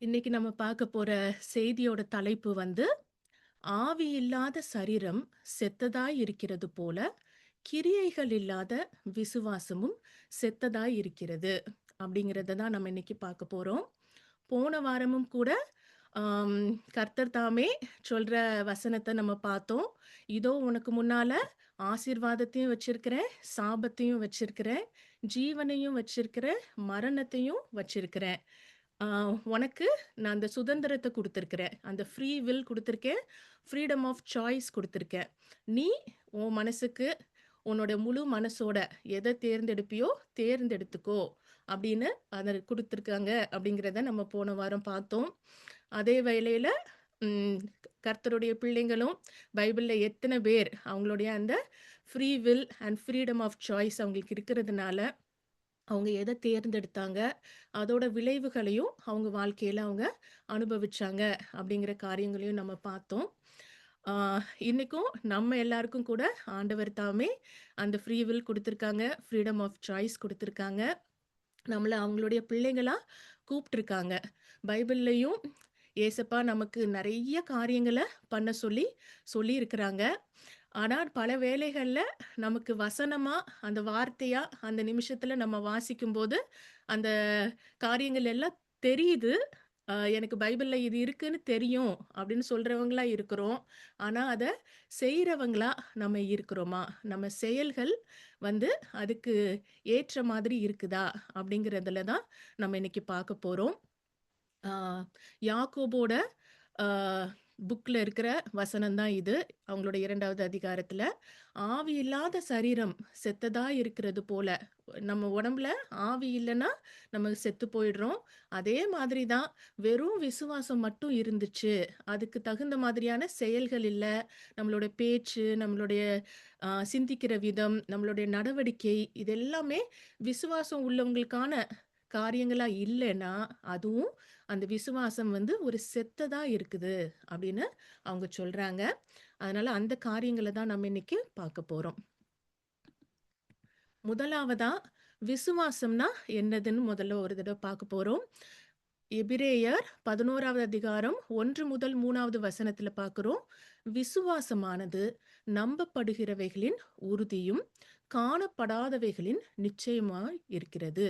இன்னைக்கு நம்ம பார்க்க போற செய்தியோட தலைப்பு வந்து ஆவி இல்லாத சரீரம் செத்ததாய் இருக்கிறது போல கிரியைகள் இல்லாத விசுவாசமும் செத்ததாய் இருக்கிறது அப்படிங்கறத தான் நம்ம இன்னைக்கு பார்க்க போறோம். போன வாரமும் கூட ஆம், கர்த்தர் தாமே சொல்ற வசனத்தை நம்ம பார்த்தோம். இதோ உனக்கு முன்னால ஆசீர்வாதத்தையும் வச்சிருக்கிறேன், சாபத்தையும் வச்சிருக்கிறேன், ஜீவனையும் வச்சிருக்கிறேன், மரணத்தையும் வச்சிருக்கிறேன். ஆ, உனக்கு நான் அந்த சுதந்திரத்தை குடுத்திருக்கிறேன். அந்த ஃப்ரீ வில் குடுத்திருக்கேன். ஃப்ரீடம் ஆஃப் சாய்ஸ் குடுத்திருக்கேன். நீ உன் மனசுக்கு உன்னோட முழு மனசோட எத தேர்ந்தெடுப்பியோ தேர்ந்தெடுத்துக்கோ அப்படின்னு அத குடுத்திருக்காங்க அப்படிங்கிறத நம்ம போன வாரம் பார்த்தோம். அதே வேளையில ம் கர்த்தருடைய பிள்ளைங்களும் பைபிள்ல எத்தன பேர் அவங்களுடைய அந்த free will and freedom of choice அவங்களுக்கு இருக்கிறதுனால அவங்க எத தேர்ந்தெடுத்தாங்க, அதோட விளைவுகளையும் அவங்க வாழ்க்கையில அவங்க அனுபவிச்சாங்க அப்படிங்கிற காரியங்களையும் நம்ம பார்த்தோம். ஆ இன்னைக்கும் நம்ம எல்லாருக்கும் கூட ஆண்டவர் தாமே அந்த ஃப்ரீ வில் குடுத்திருக்காங்க. ஃப்ரீடம் ஆஃப் சாய்ஸ் குடுத்திருக்காங்க. நம்மள அவங்களுடைய பிள்ளைங்களா கூப்பிட்டுருக்காங்க. பைபிள்லயும் ஏசப்பா நமக்கு நெறைய காரியங்கள பண்ண சொல்லி சொல்லியிருக்கிறாங்க. ஆனா, பல வேளைகள்ல நமக்கு வசனமா, அந்த வார்த்தையா, அந்த நிமிஷத்துல நம்ம வாசிக்கும்போது, அந்த காரியங்கள் எல்லாம் தெரியுது. எனக்கு பைபிள்ல இது இருக்குன்னு தெரியும் அப்படின்னு சொல்றவங்களா இருக்கிறோம். ஆனா, அத செய்றவங்களா நம்ம இருக்கிறோமா? நம்ம செயல்கள் வந்து அதுக்கு ஏற்ற மாதிரி இருக்குதா? அப்படிங்கிறதுல தான் நம்ம இன்னைக்கு பார்க்க போறோம். ஆ யாக்கோபோட ஆ புக்ல இருக்கிற வசனம் தான் இது. அவங்களோட 2வது அதிகாரத்துல. "ஆவி இல்லாத சரீரம் செத்ததா இருக்கிறது போல." நம்ம உடம்புல ஆவி இல்லன்னா, நம்ம செத்து போயிடுறோம். அதே மாதிரி தான் வெறும் விசுவாசம் மட்டும் இருந்துச்சு. அதுக்கு தகுந்த மாதிரியான செயல்கள் இல்ல. நம்மளோட பேச்சு, நம்மளுடைய சிந்திக்கிற விதம், நம்மளுடைய நடவடிக்கை இது எல்லாமே விசுவாசம் உள்ளவங்களுக்கான காரியங்களா இல்லன்னா, அதுவும் அந்த விசுவாசம் வந்து ஒரு செத்ததா இருக்குது அப்படின்னு அவங்க சொல்றாங்க. அதனால அந்த காரியங்கள தான் நம்ம இன்னைக்கு பார்க்க போறோம். முதலாவதா விசுவாசம்னா என்னதுன்னு முதல்ல ஒரு தடவ பார்க்க போறோம். எபிரேயர் 11வது அதிகாரம் 1 முதல் 3வது வசனத்துல பார்க்கிறோம். விசுவாசமானது நம்பப்படுகிறவைகளின் உறுதியும், காணப்படாதவைகளின் நிச்சயமாய் இருக்கிறது.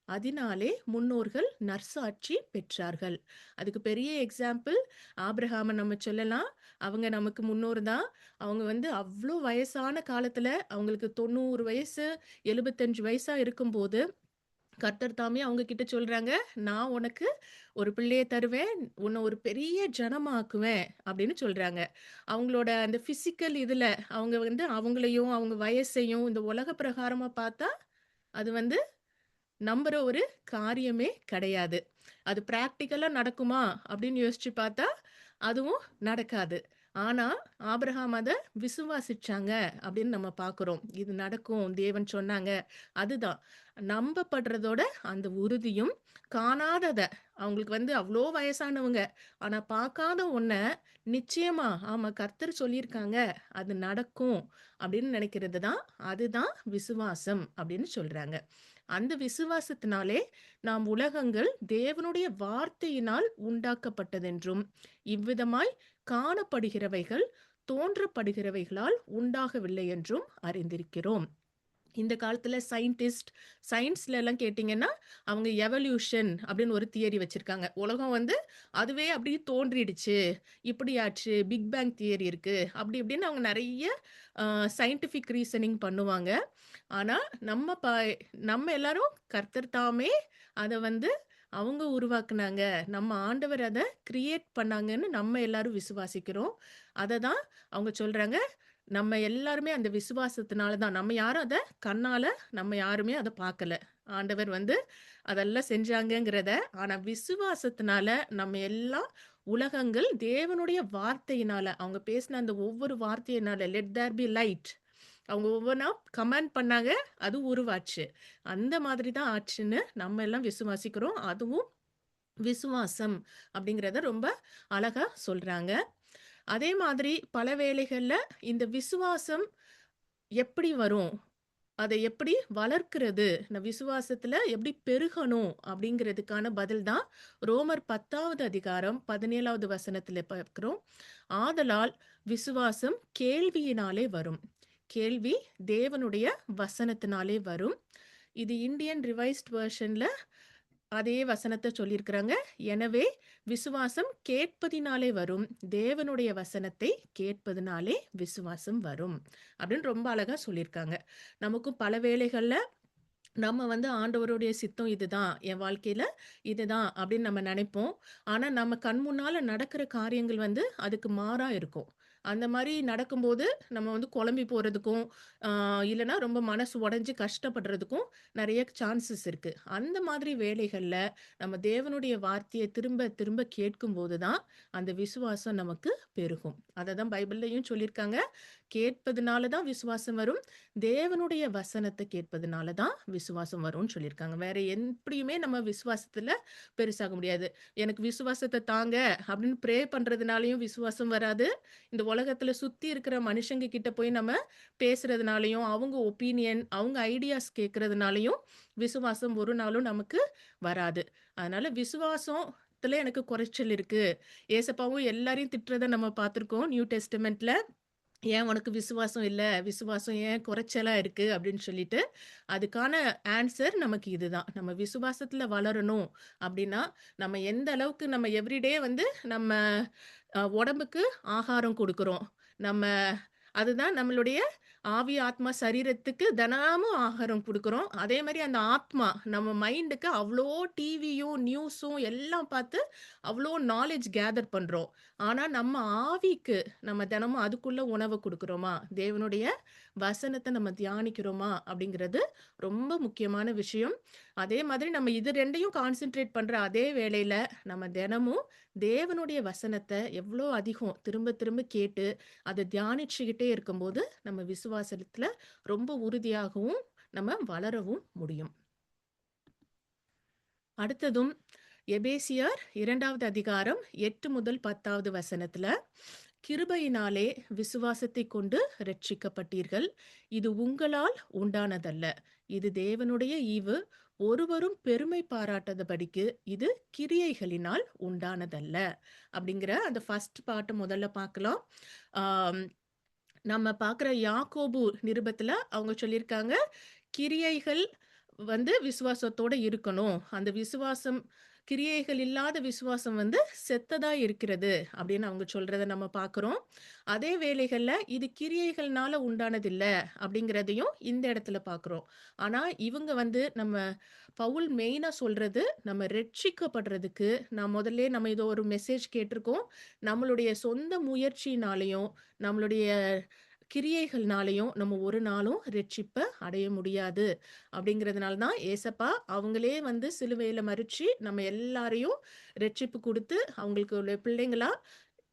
அதனாலே முன்னோர்கள் நற்சாட்சி பெற்றார்கள். அதுக்கு பெரிய எக்ஸாம்பிள் ஆபிரகாம நம்ம சொல்லலாம். அவங்க நமக்கு முன்னோர் தான். அவங்க வந்து அவ்ளோ வயசான காலத்துல அவங்களுக்கு 90 வயசு, 75 வயசா இருக்கும்போது, கர்த்தர் தாமே அவங்க கிட்ட சொல்றாங்க, "நான் உனக்கு ஒரு பிள்ளைய தருவேன். உன்ன ஒரு பெரிய ஜனமாக்குவேன்." அப்படின்னு சொல்றாங்க. அவங்களோட அந்த பிசிக்கல் இதுல அவங்க வந்து அவங்களையும், அவங்க வயசையும் இந்த உலக பிரகாரமா பார்த்தா, அது வந்து நம்புற ஒரு காரியமே கிடையாது. அது பிராக்டிகலா நடக்குமா? அப்படின்னு யோசிச்சு பார்த்தா, அதுவும் நடக்காது. ஆனா, ஆபிரகாம் அத விசுவாசிச்சாங்க அப்படின்னு நம்ம பார்க்கிறோம். இது நடக்கும், தேவன் சொன்னாங்க. அதுதான். நம்பப்படுறதோட அந்த உறுதியும், காணாதத அவங்களுக்கு வந்து அவ்ளோ வயசானவங்க. ஆனா பார்க்காத ஒண்ண நிச்சயமா, ஆமா கர்த்தர் சொல்லியிருக்காங்க, அது நடக்கும் அப்படின்னு நினைக்கிறது தான், அதுதான் விசுவாசம் அப்படின்னு சொல்றாங்க. அந்த விசுவாசத்தினாலே நாம் உலகங்கள் தேவனுடைய வார்த்தையினால் உண்டாக்கப்பட்டதென்றும், இவ்விதமாய் காணப்படுகிறவைகள் தோன்றப்படுகிறவைகளால் உண்டாகவில்லை என்றும் அறிந்திருக்கிறோம். இந்த காலத்துல சயின்ஸ்ல எல்லாம் கேட்டீங்கன்னா, அவங்க எவல்யூஷன் அப்படின்னு ஒரு தியரி வச்சிருக்காங்க. உலகம் வந்து அதுவே அப்படியே தோன்றிடுச்சு. இப்படியாச்சு. பிக் பேங் தியரி இருக்கு. அப்படி இப்படின்னு அவங்க நெறைய அ சயின்டிஃபிக் ரீசனிங் பண்ணுவாங்க. ஆனா, நம்ம எல்லாரும் கர்த்தர் தாமே அத வந்து அவங்க உருவாக்குனாங்க. நம்ம ஆண்டவர் அத கிரியேட் பண்ணாங்கன்னு நம்ம எல்லாரும் விசுவாசிக்கிறோம். அத தான் அவங்க சொல்றாங்க. நம்ம எல்லாருமே அந்த விசுவாசத்தினால தான். நம்ம யாரும் அத கண்ணால நம்ம யாருமே அத பார்க்கல. ஆண்டவர் வந்து அதெல்லாம் செஞ்சாங்கங்கிறத, ஆனா விசுவாசத்தினால நம்ம எல்லாம் உலகங்கள் தேவனுடைய வார்த்தையினால, அவங்க பேசின அந்த ஒவ்வொரு வார்த்தையினால, லெட் தேர் பி லைட். அவங்க ஒவ்வொன்னா கமாண்ட் பண்ணாங்க. அது உருவாச்சு. அந்த மாதிரி தான் ஆச்சுன்னு நம்ம எல்லாம் விசுவாசிக்கிறோம். அதுவும் விசுவாசம் அப்படிங்கிறத ரொம்ப அழகா சொல்றாங்க. அதே மாதிரி பல வேளைகள்ல இந்த விசுவாசம் எப்படி வரும்? அதை எப்படி வளர்க்கிறது, விசுவாசத்துல எப்படி பெருகணும் அப்படிங்கிறதுக்கான பதில் தான் ரோமர் 10வது அதிகாரம் 17வது வசனத்துல பார்க்கிறோம். ஆதலால் விசுவாசம் கேள்வியினாலே வரும். கேள்வி தேவனுடைய வசனத்தினாலே வரும். இது இந்தியன் ரிவைஸ்ட் வெர்ஷன்ல அதே வசனத்த சொல்லியிருக்கிறாங்க. எனவே விசுவாசம் கேட்பதினாலே வரும். தேவனுடைய வசனத்தை கேட்பதினாலே விசுவாசம் வரும். அப்படின்னு ரொம்ப அழகா சொல்லியிருக்காங்க. நமக்கும் பல வேளைகள்ல நம்ம ஆண்டவருடைய சித்தம் இதுதான், என் வாழ்க்கையில இதுதான் அப்படின்னு நம்ம நினைப்போம். ஆனா நம்ம கண் முன்னால நடக்கிற காரியங்கள் அதுக்கு மாறா இருக்கும். அந்த மாரி நடக்கும்போது நம்ம குழம்பி போறதுக்கும், ஆ இல்லன்னா ரொம்ப மனசு உடைஞ்சு கஷ்டப்படுறதுக்கும் நெறைய சான்சஸ் இருக்கு. அந்த மாதிரி வேளைகள்ல நம்ம தேவனுடைய வார்த்தைய திரும்ப திரும்ப கேட்கும்போது தான் அந்த விசுவாசம் நமக்கு பெருகும். அததான் பைபிள்லயும் சொல்லியிருக்காங்க. கேட்பதுனால தான் விசுவாசம் வரும். தேவனுடைய வசனத்த கேட்பதுனால தான் விசுவாசம் வரும்னு சொல்லியிருக்காங்க. வேற எப்படியுமே நம்ம விசுவாசத்துல பெருசாக முடியாது. எனக்கு விசுவாசத்த தாங்க அப்படின்னு ப்ரே பண்றதுனாலயும் விசுவாசம் வராது. இந்த உலகத்துல சுத்தி இருக்கிற மனுஷங்க கிட்ட போய் நம்ம பேசுறதுனாலயும், அவங்க ஒப்பீனியன், அவங்க ஐடியாஸ் கேட்கறதுனாலயும் விசுவாசம் ஒரு நாளும் நமக்கு வராது. அதனால விசுவாசத்துல எனக்கு குறைச்சல் இருக்கு. ஏசப்பாவும் எல்லாரையும் திட்டுறத நம்ம பார்த்திருக்கோம் நியூ டெஸ்டமென்ட்ல. "ஏன் உனக்கு விசுவாசம் இல்ல? விசுவாசம் ஏன் குறைச்சலா இருக்கு?" அப்படின்னு சொல்லிட்டு. அதுக்கான ஆன்சர் நமக்கு இதுதான். நம்ம விசுவாசத்துல வளரணும் அப்படின்னா, நம்ம எந்த அளவுக்கு நம்ம எவ்ரிடே நம்ம உடம்புக்கு ஆகாரம் குடுக்குறோம். நம்ம அதுதான் நம்மளுடைய ஆவி, ஆத்மா, சரீரத்துக்கு தினமும் ஆகாரம் குடுக்குறோம். அதே மாரி அந்த ஆத்மா, நம்ம மைண்டுக்கு அவ்ளோ டிவியும், நியூஸும் எல்லாம் பார்த்து அவ்ளோ நாலேட்ஜ் கேதர் பண்றோம். ஆனா நம்ம ஆவிக்கு நம்ம தினமும் அதுக்குள்ள உணவு குடுக்குறோமா? தேவனுடைய வசனத்த நம்ம தியானிக்கிறோமா? அப்படிங்கிறது ரொம்ப முக்கியமான விஷயம். அதே மாதிரி நம்ம இது 2யும் கான்சன்ட்ரேட் பண்ற அதே வேளையில, நம்ம தினமும் தேவனுடைய வசனத்த எவ்ளோ அதிகம் திரும்ப திரும்ப கேட்டு, அத தியானிச்சுக்கிட்டே இருக்கும்போது, நம்ம விசுவாசத்துல ரொம்ப உறுதியாகவும், நம்ம வளரவும் முடியும். அடுத்ததும் எபேசியர் 2வது அதிகாரம் 8 முதல் 10வது வசனத்துல, கிருபையினாலே விசுவாசத்தைக் கொண்டு இரட்சிக்கப்பட்டீர்கள். இது உங்களால் உண்டானதல்ல. இது தேவனுடைய ஈவு. ஒருவரும் பெருமை பாராட்டாதபடிக்கு இது கிரியைகளினால் உண்டானதல்ல. அப்படிங்கிற அந்த ஃபர்ஸ்ட் பார்ட்ட முதல்ல பார்க்கலாம். ஆம், நம்ம பார்க்குற யாக்கோபு நிருபத்துல அவங்க சொல்லியிருக்காங்க, கிரியைகள் விசுவாசத்தோட இருக்கணும். அந்த விசுவாசம் கிரியைகள் இல்லாத விசுவாசம் செத்ததா இருக்கிறது அப்படின்னு அவங்க சொல்றத நம்ம பார்க்குறோம். அதே வேளைகள்ல இது கிரியைகள்னால உண்டானதில்ல அப்படிங்கிறதையும் இந்த இடத்துல பார்க்குறோம். ஆனா இவங்க நம்ம பவுல் மெயினா சொல்றது, நம்ம ரட்சிக்கப்படுறதுக்கு நான் முதல்லே நம்ம ஏதோ ஒரு மெசேஜ் கேட்டிருக்கோம். நம்மளுடைய சொந்த முயற்சியினாலயும், நம்மளுடைய கிரியைகள்னாலயும் நம்ம ஒரு நாளும் ரட்சிப்ப அடைய முடியாது. அப்படிங்கிறதுனால தான் ஏசப்பா அவங்களே சிலுவையில மரிச்சு நம்ம எல்லாரையும் ரட்சிப்பு குடுத்து அவங்களுக்கு உள்ள பிள்ளைங்களா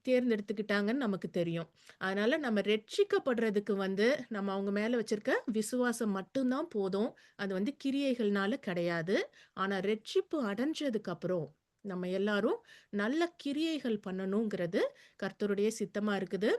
தேர்ந்தெடுத்துக்கிட்டாங்கன்னு நமக்கு தெரியும். அதனால நம்ம ரட்சிக்கப்படுறதுக்கு நம்ம அவங்க மேல வச்சிருக்க விசுவாசம் மட்டும் தான் போதும். அது கிரியைகள்னால கிடையாது. ஆனா ரட்சிப்பு அடைஞ்சதுக்கு அப்புறம் நம்ம எல்லாரும் நல்ல கிரியைகள் பண்ணணுங்கிறது கர்த்தருடைய சித்தமா இருக்குது.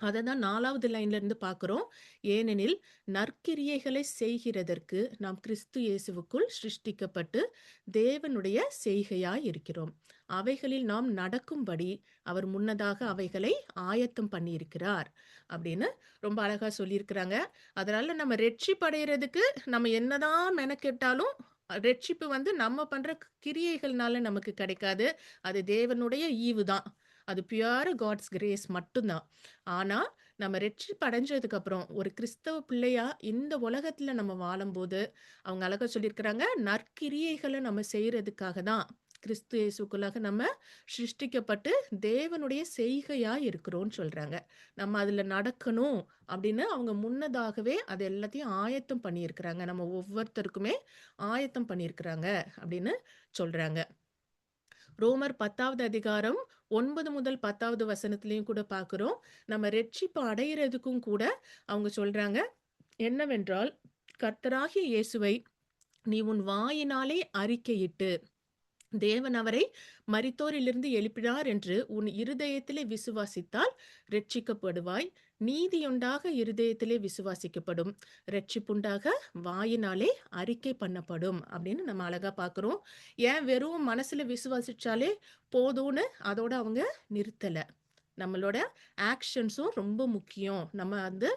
அததான் 4வது லைன்ல இருந்து பார்க்கிறோம். ஏனெனில் நற்கிரியைகளை செய்கிறதற்கு நாம் கிறிஸ்து இயேசுவுக்குள் சிருஷ்டிக்கப்பட்டு தேவனுடைய செய்கையாய் இருக்கிறோம். அவைகளில் நாம் நடக்கும்படி அவர் முன்னதாக அவைகளை ஆயத்தம் பண்ணியிருக்கிறார். அப்படின்னு ரொம்ப அழகா சொல்லியிருக்கிறாங்க. அதனால நம்ம ரட்சிப்படையறதுக்கு நம்ம என்னதான் மெனக்கெட்டாலும் ரட்சிப்பு நம்ம பண்ற கிரியைகள்னால நமக்கு கிடைக்காது. அது தேவனுடைய ஈவு தான். அது பியூர் காட்ஸ் கிரேஸ் மட்டும்தான். ஆனா, நம்ம ரட்சிப்பு அடைஞ்சதுக்கு அப்புறம் ஒரு கிறிஸ்தவ பிள்ளையா இந்த உலகத்துல நம்ம வாழும்போது, அவங்க அழகா சொல்லியிருக்கிறாங்க, நற்கிரியைகள நம்ம செய்றதுக்காக தான் கிறிஸ்து இயேசுக்குள்ளாக நம்ம சிருஷ்டிக்கப்பட்டு தேவனுடைய செய்கையா இருக்கிறோம்னு சொல்றாங்க. நம்ம அதுல நடக்கணும் அப்படின்னு அவங்க முன்னதாகவே அது எல்லாத்தையும் ஆயத்தம் பண்ணியிருக்கிறாங்க. நம்ம ஒவ்வொருத்தருக்குமே ஆயத்தம் பண்ணியிருக்கிறாங்க அப்படின்னு சொல்றாங்க. ரோமர் 10வது அதிகாரம் 9 முதல் 10வது வசனத்திலயும் கூட பார்க்கிறோம். நம்ம ரட்சிப்பு அடையிறதுக்கும் கூட அவங்க சொல்றாங்க. என்னவென்றால், கர்த்தராகிய இயேசுவை நீ உன் வாயினாலே அறிக்கையிட்டு தேவன் அவரை மரித்தோரிலிருந்து எழுப்பினார் என்று உன் இருதயத்திலே விசுவாசித்தால் ரட்சிக்கப்படுவாய். நீதியுண்டாக இருதயத்திலே விசுவாசிக்கப்படும், இரட்சிப்புண்டாக வாயினாலே அறிக்கை பண்ணப்படும் அப்படின்னு நம்ம அழகா பார்க்குறோம். ஏன் வெறும் மனசுல விசுவாசிச்சாலே போதும்னு அதோட அவங்க நிறுத்தல. நம்மளோட ஆக்ஷன்ஸும் ரொம்ப முக்கியம். நம்ம வந்து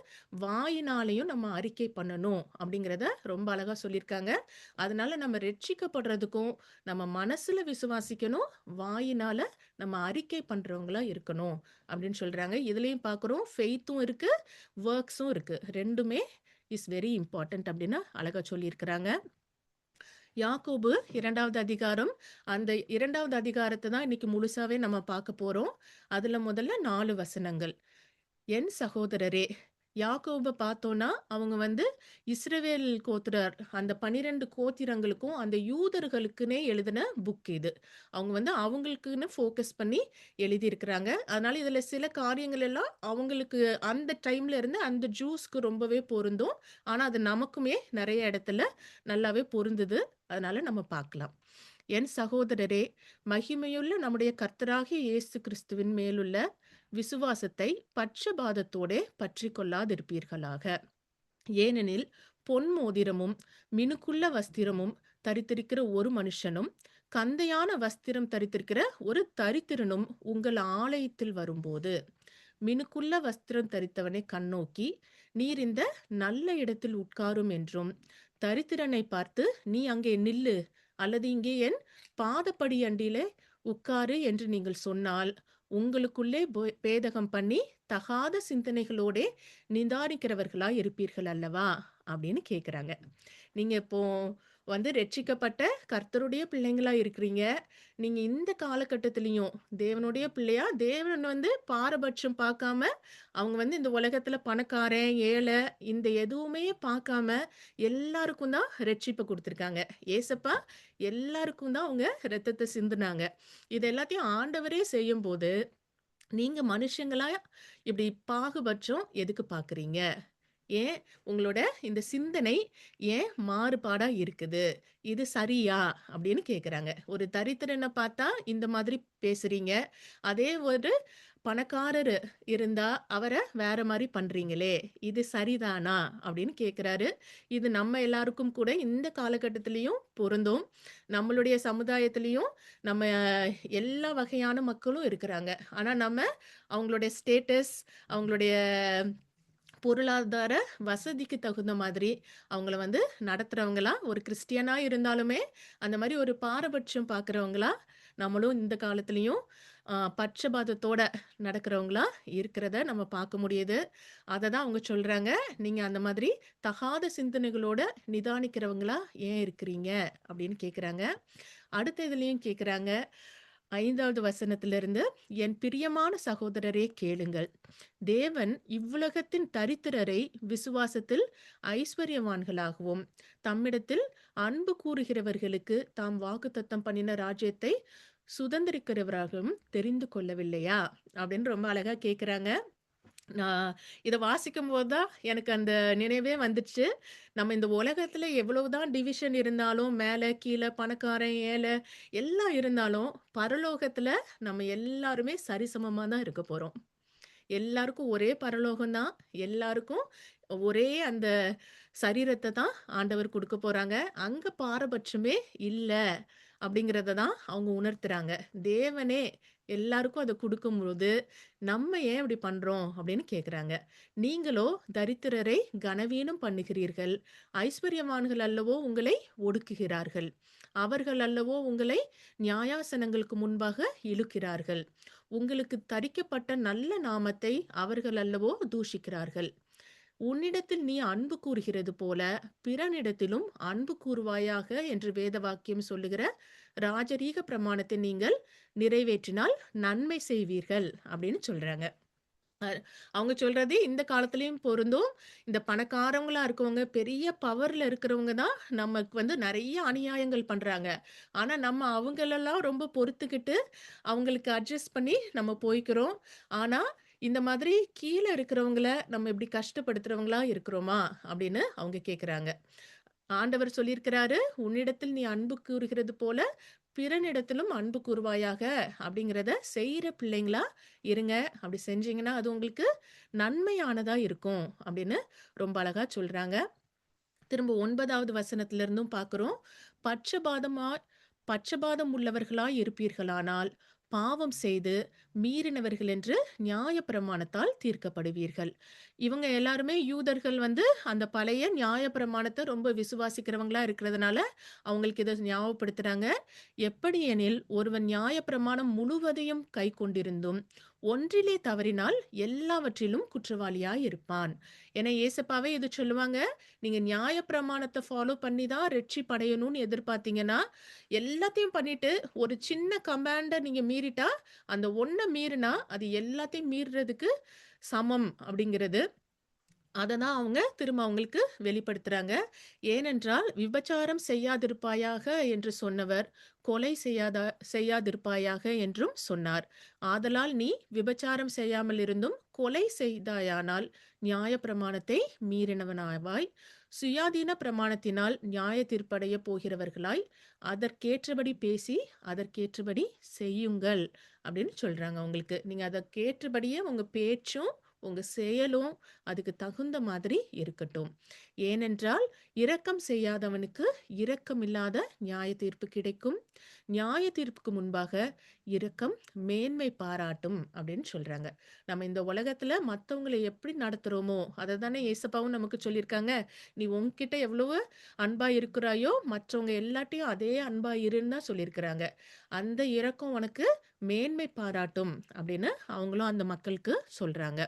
வாயினாலேயும் நம்ம அறிக்கை பண்ணணும் அப்படிங்கிறத ரொம்ப அழகா சொல்லியிருக்காங்க. அதனால நம்ம ரட்சிக்கப்படுறதுக்கும், நம்ம மனசுல விசுவாசிக்கணும், வாயினால நம்ம அறிக்கை பண்றவங்களா இருக்கணும் அப்படின்னு சொல்றாங்க. இதுலயும் பார்க்குறோம் ஃபெய்த்தும் இருக்கு, வொர்க்ஸும் இருக்கு. 2மே இஸ் வெரி இம்பார்ட்டன்ட் அப்படின்னு அழகா சொல்லியிருக்கிறாங்க. யாக்கோபு 2வது அதிகாரம். அந்த 2வது அதிகாரத்த தான் இன்னைக்கு முழுசாவே நம்ம பார்க்க போறோம். அதுல முதல்ல 4 வசனங்கள். என் சகோதரரே, யாக்கோப பார்த்தோம்னா, அவங்க வந்து இஸ்ரவேல் கோத்திரர் அந்த 12 கோத்திரங்களுக்கும், அந்த யூதர்களுக்குன்னே எழுதின புக் இது. அவங்க வந்து அவங்களுக்குன்னு ஃபோக்கஸ் பண்ணி எழுதியிருக்கிறாங்க. அதனால இதுல சில காரியங்கள் எல்லாம் அவங்களுக்கு அந்த டைம்ல இருந்து அந்த ஜூஸ்க்கு ரொம்பவே பொருந்தும். ஆனா, அது நமக்குமே நெறைய இடத்துல நல்லாவே பொருந்துது. அதனால நம்ம பார்க்கலாம். என் சகோதரரே, மகிமையுள்ள நம்முடைய கர்த்தராகிய இயேசு கிறிஸ்துவின் மேலுள்ள விசுவாசத்தை பட்சபாதத்தோடே பற்றிக் கொள்ளாதிருப்பீர்களாக. ஏனெனில் பொன் மோதிரமும் மினுக்குள்ள வஸ்திரமும் தரித்திருக்கிற ஒரு மனுஷனும் கந்தையான வஸ்திரம் தரித்திருக்கிற ஒரு தரித்திரனும் உங்கள் ஆலயத்தில் வரும்போது மினுக்குள்ள வஸ்திரம் தரித்தவனை கண்ணோக்கி நீர் இந்த நல்ல இடத்தில் உட்காரும் என்றும் தரித்திரனை பார்த்து நீ அங்கே நில்லு அல்லது இங்கே என் பாதப்படி அண்டியிலே உட்காரு என்று நீங்கள் சொன்னால் உங்களுக்குள்ளே பேதகம் பண்ணி தகாத சிந்தனைகளோடே நிதானிக்கிறவர்களா இருப்பீர்கள் அல்லவா அப்படின்னு கேக்குறாங்க. நீங்க இப்போ வந்து ரட்சிக்கப்பட்ட கர்த்தருடைய பிள்ளைங்களா இருக்கிறீங்க. நீங்க இந்த காலகட்டத்திலயும் தேவனுடைய பிள்ளையா, தேவன் வந்து பாரபட்சம் பார்க்காம, அவங்க வந்து இந்த உலகத்துல பணக்காரன், ஏழை இந்த எதுவுமே பார்க்காம எல்லாருக்கும் தான் ரட்சிப்ப குடுத்திருக்காங்க. ஏசப்பா எல்லாருக்கும் தான் அவங்க ரத்தத்த சிந்துனாங்க. இது எல்லாத்தையும் ஆண்டவரே செய்யும்போது, நீங்க மனுஷங்களா இப்படி பாகுபட்சம் எதுக்கு பார்க்குறீங்க? ஏன் உங்களோட இந்த சிந்தனை ஏன் மாறுபாடா இருக்குது? இது சரியா? அப்படின்னு கேட்குறாங்க. ஒரு தரித்திரன பார்த்தா இந்த மாதிரி பேசுறீங்க. அதே ஒரு பணக்காரரு இருந்தா அவர வேற மாரி பண்றீங்களே! இது சரிதானா? அப்படின்னு கேட்குறாரு. இது நம்ம எல்லாருக்கும் கூட இந்த காலகட்டத்திலயும் பொருந்தும். நம்மளுடைய சமுதாயத்திலயும் நம்ம எல்லா வகையான மக்களும் இருக்கிறாங்க. ஆனா நம்ம அவங்களுடைய ஸ்டேட்டஸ், அவங்களுடைய பொருளாதார வசதிக்கு தகுந்த மாதிரி அவங்கள வந்து நடத்துறவங்களா, ஒரு கிறிஸ்டியனா இருந்தாலுமே, அந்த மாரி ஒரு பாரபட்சம் பார்க்குறவங்களா, நம்மளும் இந்த காலத்திலயும் பட்சபாதத்தோட நடக்கிறவங்களா இருக்கிறத நம்ம பார்க்க முடியுது. அத தான் அவங்க சொல்றாங்க. நீங்க அந்த மாதிரி தகாத சிந்தனைகளோட நிதானிக்கிறவங்களா ஏன் இருக்கிறீங்க? அப்படின்னு கேட்குறாங்க. அடுத்த இதுலயும் கேட்குறாங்க. 5வது வசனத்திலிருந்து, என் பிரியமான சகோதரரே கேளுங்கள். தேவன் இவ்வுலகத்தின் தரித்திரரை விசுவாசத்தில் ஐஸ்வர்யவான்களாகவும், தம்மிடத்தில் அன்பு கூறுகிறவர்களுக்கு தாம் வாக்குத்தத்தம் பண்ணின ராஜ்யத்தை சுதந்திரிக்கிறவராகவும் தெரிந்து கொள்ளவில்லையா? அப்படின்னு ரொம்ப அழகா கேட்குறாங்க. நான் இத வாசிக்கும்போது தான் எனக்கு அந்த நினைவே வந்துச்சு. நம்ம இந்த உலகத்துல எவ்வளவுதான் டிவிஷன் இருந்தாலும், மேல, கீழ, பணக்காரன், ஏழை எல்லாம் இருந்தாலும், பரலோகத்துல நம்ம எல்லாருமே சரிசமமா தான் இருக்க போறோம். எல்லாருக்கும் ஒரே பரலோகம் தான். எல்லாருக்கும் ஒரே அந்த சரீரத்த தான் ஆண்டவர் குடுக்க போறாங்க. அங்க பாரபட்சமே இல்ல. அப்படிங்கிறத தான் அவங்க உணர்த்துறாங்க. தேவனே எல்லாருக்கும் அத குடுக்கும்போது, நம்ம ஏன் இப்படி பண்றோம்? அப்படின்னு கேட்குறாங்க. நீங்களோ தரித்திரரை கனவீனம் பண்ணுகிறீர்கள். ஐஸ்வர்யவான்கள் அல்லவோ உங்களை ஒடுக்குகிறார்கள். அவர்கள் அல்லவோ உங்களை நியாயாசனங்களுக்கு முன்பாக இழுக்கிறார்கள். உங்களுக்கு தரிக்கப்பட்ட நல்ல நாமத்தை அவர்கள் அல்லவோ தூஷிக்கிறார்கள். உன்னிடத்தில் நீ அன்பு கூறுகிறது போல பிறனிடத்திலும் அன்பு கூறுவாயாக என்று வேத வாக்கியம் சொல்லுகிற ராஜரீக பிரமாணத்தை நீங்கள் நிறைவேற்றினால் நன்மை செய்வீர்கள் அப்படின்னு சொல்றாங்க. அ அவங்க சொல்றது இந்த காலத்திலயும் பொருந்தும். இந்த பணக்காரவங்களா இருக்கவங்க, பெரிய பவர்ல இருக்கிறவங்க தான் நமக்கு வந்து நெறைய அநியாயங்கள் பண்றாங்க. ஆனா நம்ம அவங்களெல்லாம் ரொம்ப பொறுத்துக்கிட்டு, அவங்களுக்கு அட்ஜஸ்ட் பண்ணி நம்ம போய்க்கிறோம். ஆனா, இந்த மாதிரி கீழ இருக்கிறவங்கள நம்ம இப்படி கஷ்டப்படுத்துறவங்களா இருக்கிறோமா? அப்படின்னு அவங்க கேட்குறாங்க. ஆண்டவர் சொல்லியிருக்கிறாரு, "உன்னிடத்தில் நீ அன்பு கூறுகிறது போல பிறனிடத்திலும் அன்பு கூறுவாயாக அப்படிங்கிறத செய்யற பிள்ளைங்களா இருங்க. அப்படி செஞ்சீங்கன்னா அது உங்களுக்கு நன்மையானதா இருக்கும் அப்படின்னு ரொம்ப அழகா சொல்றாங்க. திரும்ப 9வது வசனத்திலிருந்தும் பார்க்கிறோம். பட்சபாதமா பட்சபாதம் உள்ளவர்களாய் இருப்பீர்களானால், பாவம் செய்து மீறினவர்கள் என்று நியாயப்பிரமாணத்தால் தீர்க்கப்படுவீர்கள். இவங்க எல்லாருமே யூதர்கள் அந்த பழைய நியாயப்பிரமாணத்த ரொம்ப விசுவாசிக்கிறவங்களா இருக்கிறதுனால, அவங்களுக்கு இத ஞாபகப்படுத்துறாங்க. எப்படி எனில், ஒருவன் நியாயப்பிரமாணம் முழுவதையும் கைக்கொண்டிருந்தும், ஒன்றிலே தவறினால் எல்லாவற்றிலும் குற்றவாளியாய் இருப்பான். என இயேசப்பாவே இது சொல்லுவாங்க. நீங்க நியாயப்பிரமாணத்த ஃபாலோ பண்ணி தான் ரட்சிப்படையணும்னு எதிர்பார்த்தீங்கன்னா, எல்லாத்தையும் பண்ணிட்டு ஒரு சின்ன கமாண்ட நீங்க மீறிட்டா, அந்த ஒண்ண மீறினா, அது எல்லாத்தையும் மீறுறதுக்கு சமம் அப்படிங்கிறது. அததான் அவங்க திரும்ப அவங்களுக்கு வெளிப்படுத்துறாங்க. ஏனென்றால், "விபசாரம் செய்யாதிருப்பாயாக" என்று சொன்னவர், "கொலை செய்யாதிருப்பாயாக" என்றும் சொன்னார். ஆதலால் நீ விபசாரம் செய்யாமல் இருந்தும் கொலை செய்தாயானால் நியாயப்பிரமாணத்தை மீறினவனாவாய். சுயாதீன பிரமாணத்தினால் நியாய தீர்ப்படையப் போகிறவர்களாய், அதற்கேற்றபடி பேசி, அதற்கேற்றபடி செய்யுங்கள் அப்படின்னு சொல்றாங்க உங்களுக்கு. நீங்க அதற்கேற்றபடியே உங்க பேச்சும், உங்க செயலும் அதுக்கு தகுந்த மாதிரி இருக்கட்டும். ஏனென்றால், இரக்கம் செய்யாதவனுக்கு இரக்கமில்லாத நியாய தீர்ப்பு கிடைக்கும். நியாய தீர்ப்புக்கு முன்பாக இரக்கம் மேன்மை பாராட்டும் அப்படின்னு சொல்றாங்க. நம்ம இந்த உலகத்துல மத்தவங்கள எப்படி நடத்துறோமோ, அததானே இயேசப்பாவும் நமக்கு சொல்லியிருக்காங்க. "நீ உன்கிட்ட எவ்வளவு அன்பா இருக்கிறாயோ, மற்றவங்க எல்லார்ட்டயும் அதே அன்பா இருன்னு" தான் சொல்லியிருக்கிறாங்க. அந்த இரக்கம் உனக்கு மேன்மை பாராட்டும் அப்படின்னு அவங்களும் அந்த மக்களுக்கு சொல்றாங்க.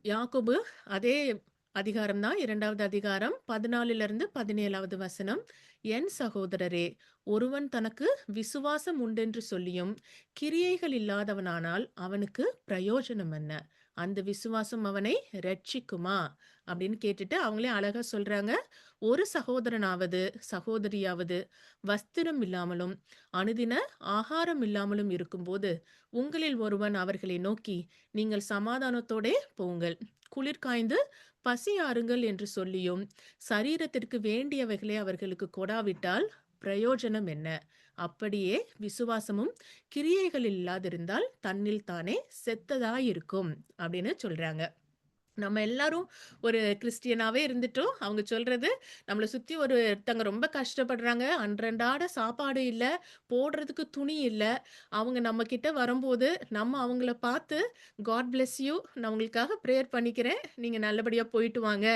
யாக்கோபு அதே அதிகாரம் தான் 2வது அதிகாரம் 14லிருந்து 17வது வசனம். என் சகோதரரே, ஒருவன் தனக்கு விசுவாசம் உண்டென்று சொல்லியும் கிரியைகள் இல்லாதவனானால் அவனுக்கு பிரயோஜனம் என்ன? அந்த விசுவாசம் அவனை ரட்சிக்குமா? அப்படின்னு கேட்டுட்டு அவங்களே அழகா சொல்றாங்க. ஒரு சகோதரனாவது சகோதரியாவது வஸ்திரம் இல்லாமலும் அனுதின ஆகாரம் இல்லாமலும் இருக்கும்போது உங்களில் ஒருவன் அவர்களை நோக்கி, நீங்கள் சமாதானத்தோடே போங்கள், குளிர் காய்ந்து பசி ஆறுங்கள் என்று சொல்லியும் சரீரத்திற்கு வேண்டியவைகளை அவர்களுக்கு கொடாவிட்டால் பிரயோஜனம் என்ன? அப்படியே விசுவாசமும் கிரியைகள் இல்லாதிருந்தால் தன்னில் தானே செத்ததாயிருக்கும் அப்படின்னு சொல்றாங்க. நம்ம எல்லாரும் ஒரு கிறிஸ்டியனாவே இருந்துட்டோம். அவங்க சொல்றது நம்மள சுத்தி ஒருத்தங்க ரொம்ப கஷ்டப்படுறாங்க. அன்றன்றாட சாப்பாடு இல்ல, போடுறதுக்கு துணி இல்ல. அவங்க நம்ம கிட்ட வரும்போது, நம்ம அவங்கள பார்த்து, "காட் பிளெஸ் யூ. நான் உங்களுக்காக பிரேயர் பண்ணிக்கிறேன். நீங்க நல்லபடியா போயிட்டு வாங்க."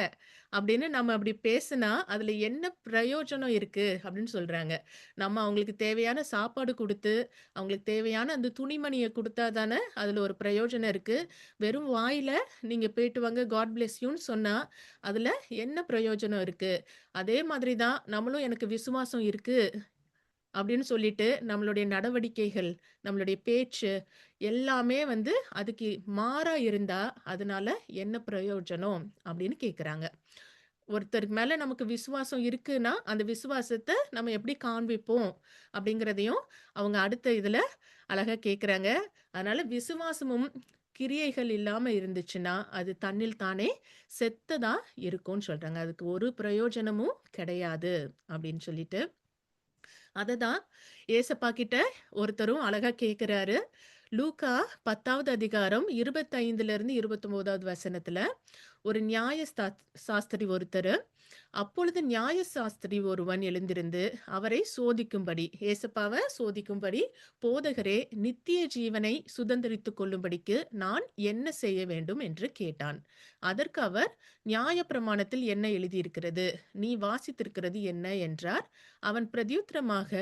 அப்படின்னு நம்ம அப்படி பேசுனா, அதுல என்ன பிரயோஜனம் இருக்கு? அப்படின்னு சொல்றாங்க. நம்ம அவங்களுக்கு தேவையான சாப்பாடு குடுத்து, அவங்களுக்கு தேவையான அந்த துணிமணிய குடுத்தா தானே அதுல ஒரு பிரயோஜனம் இருக்கு. வெறும் வாயில நீங்க போயிட்டு வாங்க, காட் பிளெஸ் யூன்னு சொன்னா, அதுல என்ன பிரயோஜனம் இருக்கு? அதே மாதிரி தான் நம்மளும் எனக்கு விசுவாசம் இருக்கு அப்படின்னு சொல்லிட்டு, நம்மளுடைய நடவடிக்கைகள், நம்மளுடைய பேச்சு எல்லாமே அதுக்கு மாறா இருந்தா, அதனால என்ன பிரயோஜனம்? அப்படின்னு கேட்குறாங்க. ஒருத்தருக்கு மேல நமக்கு விசுவாசம் இருக்குன்னா, அந்த விசுவாசத்த நம்ம எப்படி காண்பிப்போம்? அப்படிங்கிறதையும் அவங்க அடுத்த இதுல அழகா கேட்குறாங்க. அதனால விசுவாசமும் கிரியைகள் இல்லாம இருந்துச்சுன்னா, அது தன்னில் தானே செத்ததா இருக்கும்னு சொல்றாங்க. அதுக்கு ஒரு பிரயோஜனமும் கிடையாது அப்படின்னு சொல்லிட்டு. அததான் ஏசப்பா கிட்ட ஒருத்தரும் அழகா கேட்கிறாரு. லூக்கா 10வது அதிகாரம் 25லிருந்து 29வது வசனத்துல ஒரு சாஸ்திரி ஒருத்தரு, அப்பொழுது நியாயசாஸ்திரி ஒருவன் எழுந்திருந்து அவரை சோதிக்கும்படி, ஏசப்பாவ சோதிக்கும்படி, "போதகரே, நித்திய ஜீவனை சுதந்தரித்துக் கொள்ளும்படிக்கு நான் என்ன செய்ய வேண்டும்?" என்று கேட்டான். அதற்கு அவர், "நியாயப்பிரமாணத்தில் என்ன எழுதியிருக்கிறது? நீ வாசித்திருக்கிறது என்ன?" என்றார். அவன் பிரதியுத்தரமாக,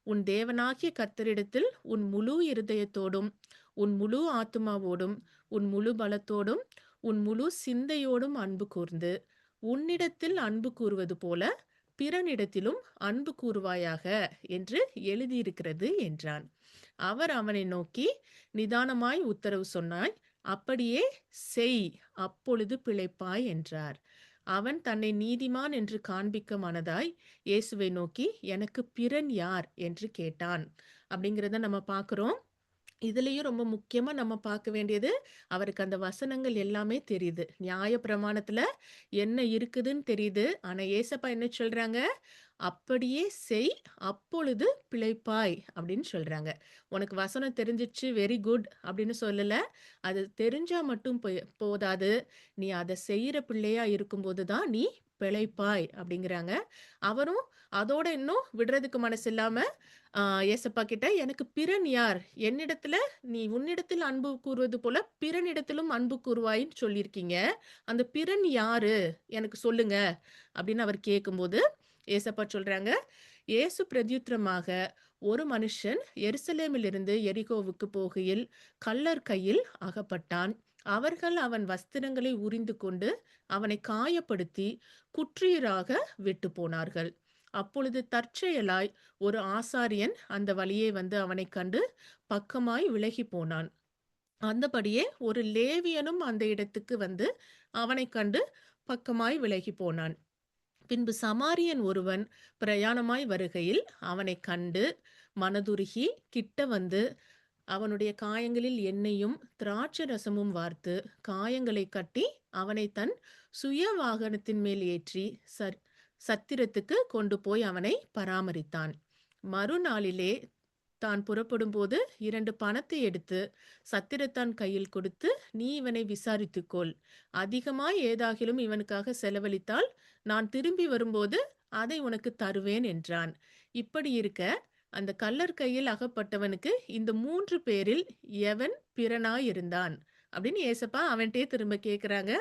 "உன் தேவனாகிய கர்த்தரிடத்தில் உன் முழு இருதயத்தோடும், உன் முழு ஆத்துமாவோடும், உன் முழு பலத்தோடும், உன் முழு சிந்தையோடும் அன்பு கூர்ந்து, உன்னிடத்தில் அன்பு கூறுவது போல பிறனிடத்திலும் அன்பு கூறுவாயாக என்று எழுதியிருக்கிறது" என்றான். அவர் அவனை நோக்கி, "நிதானமாய் உத்தரவு சொன்னாய். அப்படியே செய், அப்பொழுது பிழைப்பாய்" என்றார். அவன் தன்னை நீதிமான் என்று காண்பிக்க மனதாய் இயேசுவை நோக்கி, "எனக்கு பிறன் யார்?" என்று கேட்டான். அப்படிங்கிறத நம்ம பார்க்கிறோம். இதுலயும் ரொம்ப முக்கியமா நம்ம பார்க்க வேண்டியது, அவருக்கு அந்த வசனங்கள் எல்லாமே தெரியுது. நியாயப்பிரமாணத்துல என்ன இருக்குதுன்னு தெரியுது. ஆனா ஏசப்பா என்ன சொல்றாங்க? அப்படியே செய், அப்பொழுது பிழைப்பாய் அப்படின்னு சொல்றாங்க. உனக்கு வசனம் தெரிஞ்சிருச்சு வெரி குட் அப்படின்னு சொல்லல. அது தெரிஞ்சா மட்டும் போதாது. நீ அத செய்யற பிள்ளையா இருக்கும்போது தான் நீ பிழைப்பாய் அப்படிங்கிறாங்க. அவரும் அதோட இன்னும் விடுறதுக்கு மனசில்லாம ஏசப்பா கிட்ட எனக்கு பிறன் யார்? என்னிடத்துல நீ உன்னிடத்தில் அன்பு கூறுவது போல பிறனிடத்திலும் அன்பு கூறுவாய்ன்னு சொல்லியிருக்கீங்க. அந்த பிறன் யாரு? எனக்கு சொல்லுங்க அப்படின்னு அவர் கேட்கும்போது, ஏசப்பா சொல்றாங்க, இயேசு பிரதியுத்தரமாக, ஒரு மனுஷன் எருசலேமிலிருந்து எரிகோவுக்கு போகையில் கள்ளர் கையில் அகப்பட்டான். அவர்கள் அவன் வஸ்திரங்களை உரிந்துகொண்டு அவனை காயப்படுத்தி குற்றீராக விட்டு போனார்கள். அப்பொழுது தற்செயலாய் ஒரு ஆசாரியன் அந்த வழியே வந்து அவனைக் கண்டு பக்கமாய் விலகிப் போனான். அந்தபடியே ஒரு லேவியனும் அந்த இடத்துக்கு வந்து அவனைக் கண்டு பக்கமாய் விலகிப் போனான். பின்பு சமாரியன் ஒருவன் பிரயாணமாய் வருகையில் அவனைக் கண்டு மனதுருகி கிட்ட வந்து அவனுடைய காயங்களில் எண்ணெயும் திராட்சை ரசமும் வார்த்து காயங்களை கட்டி அவனை தன் சுய வாகனத்தின் மேல் ஏற்றி சத்திரத்துக்கு கொண்டு போய் அவனை பராமரித்தான். மறுநாளிலே தான் புறப்படும்போது 2 பணத்தை எடுத்து சத்திரத்தான் கையில் கொடுத்து, நீ இவனை விசாரித்துக்கொள். அதிகமாய் ஏதாகிலும் இவனுக்காக செலவழித்தால் நான் திரும்பி வரும்போது அதை உனக்கு தருவேன் என்றான். இப்படி இருக்க அந்த கள்ளர் கையில் அகப்பட்டவனுக்கு இந்த 3 பேரில் எவன் பிறனாயிருந்தான் அப்படின்னு ஏசப்பா அவன்கிட்டயே திரும்ப கேட்கிறாங்க.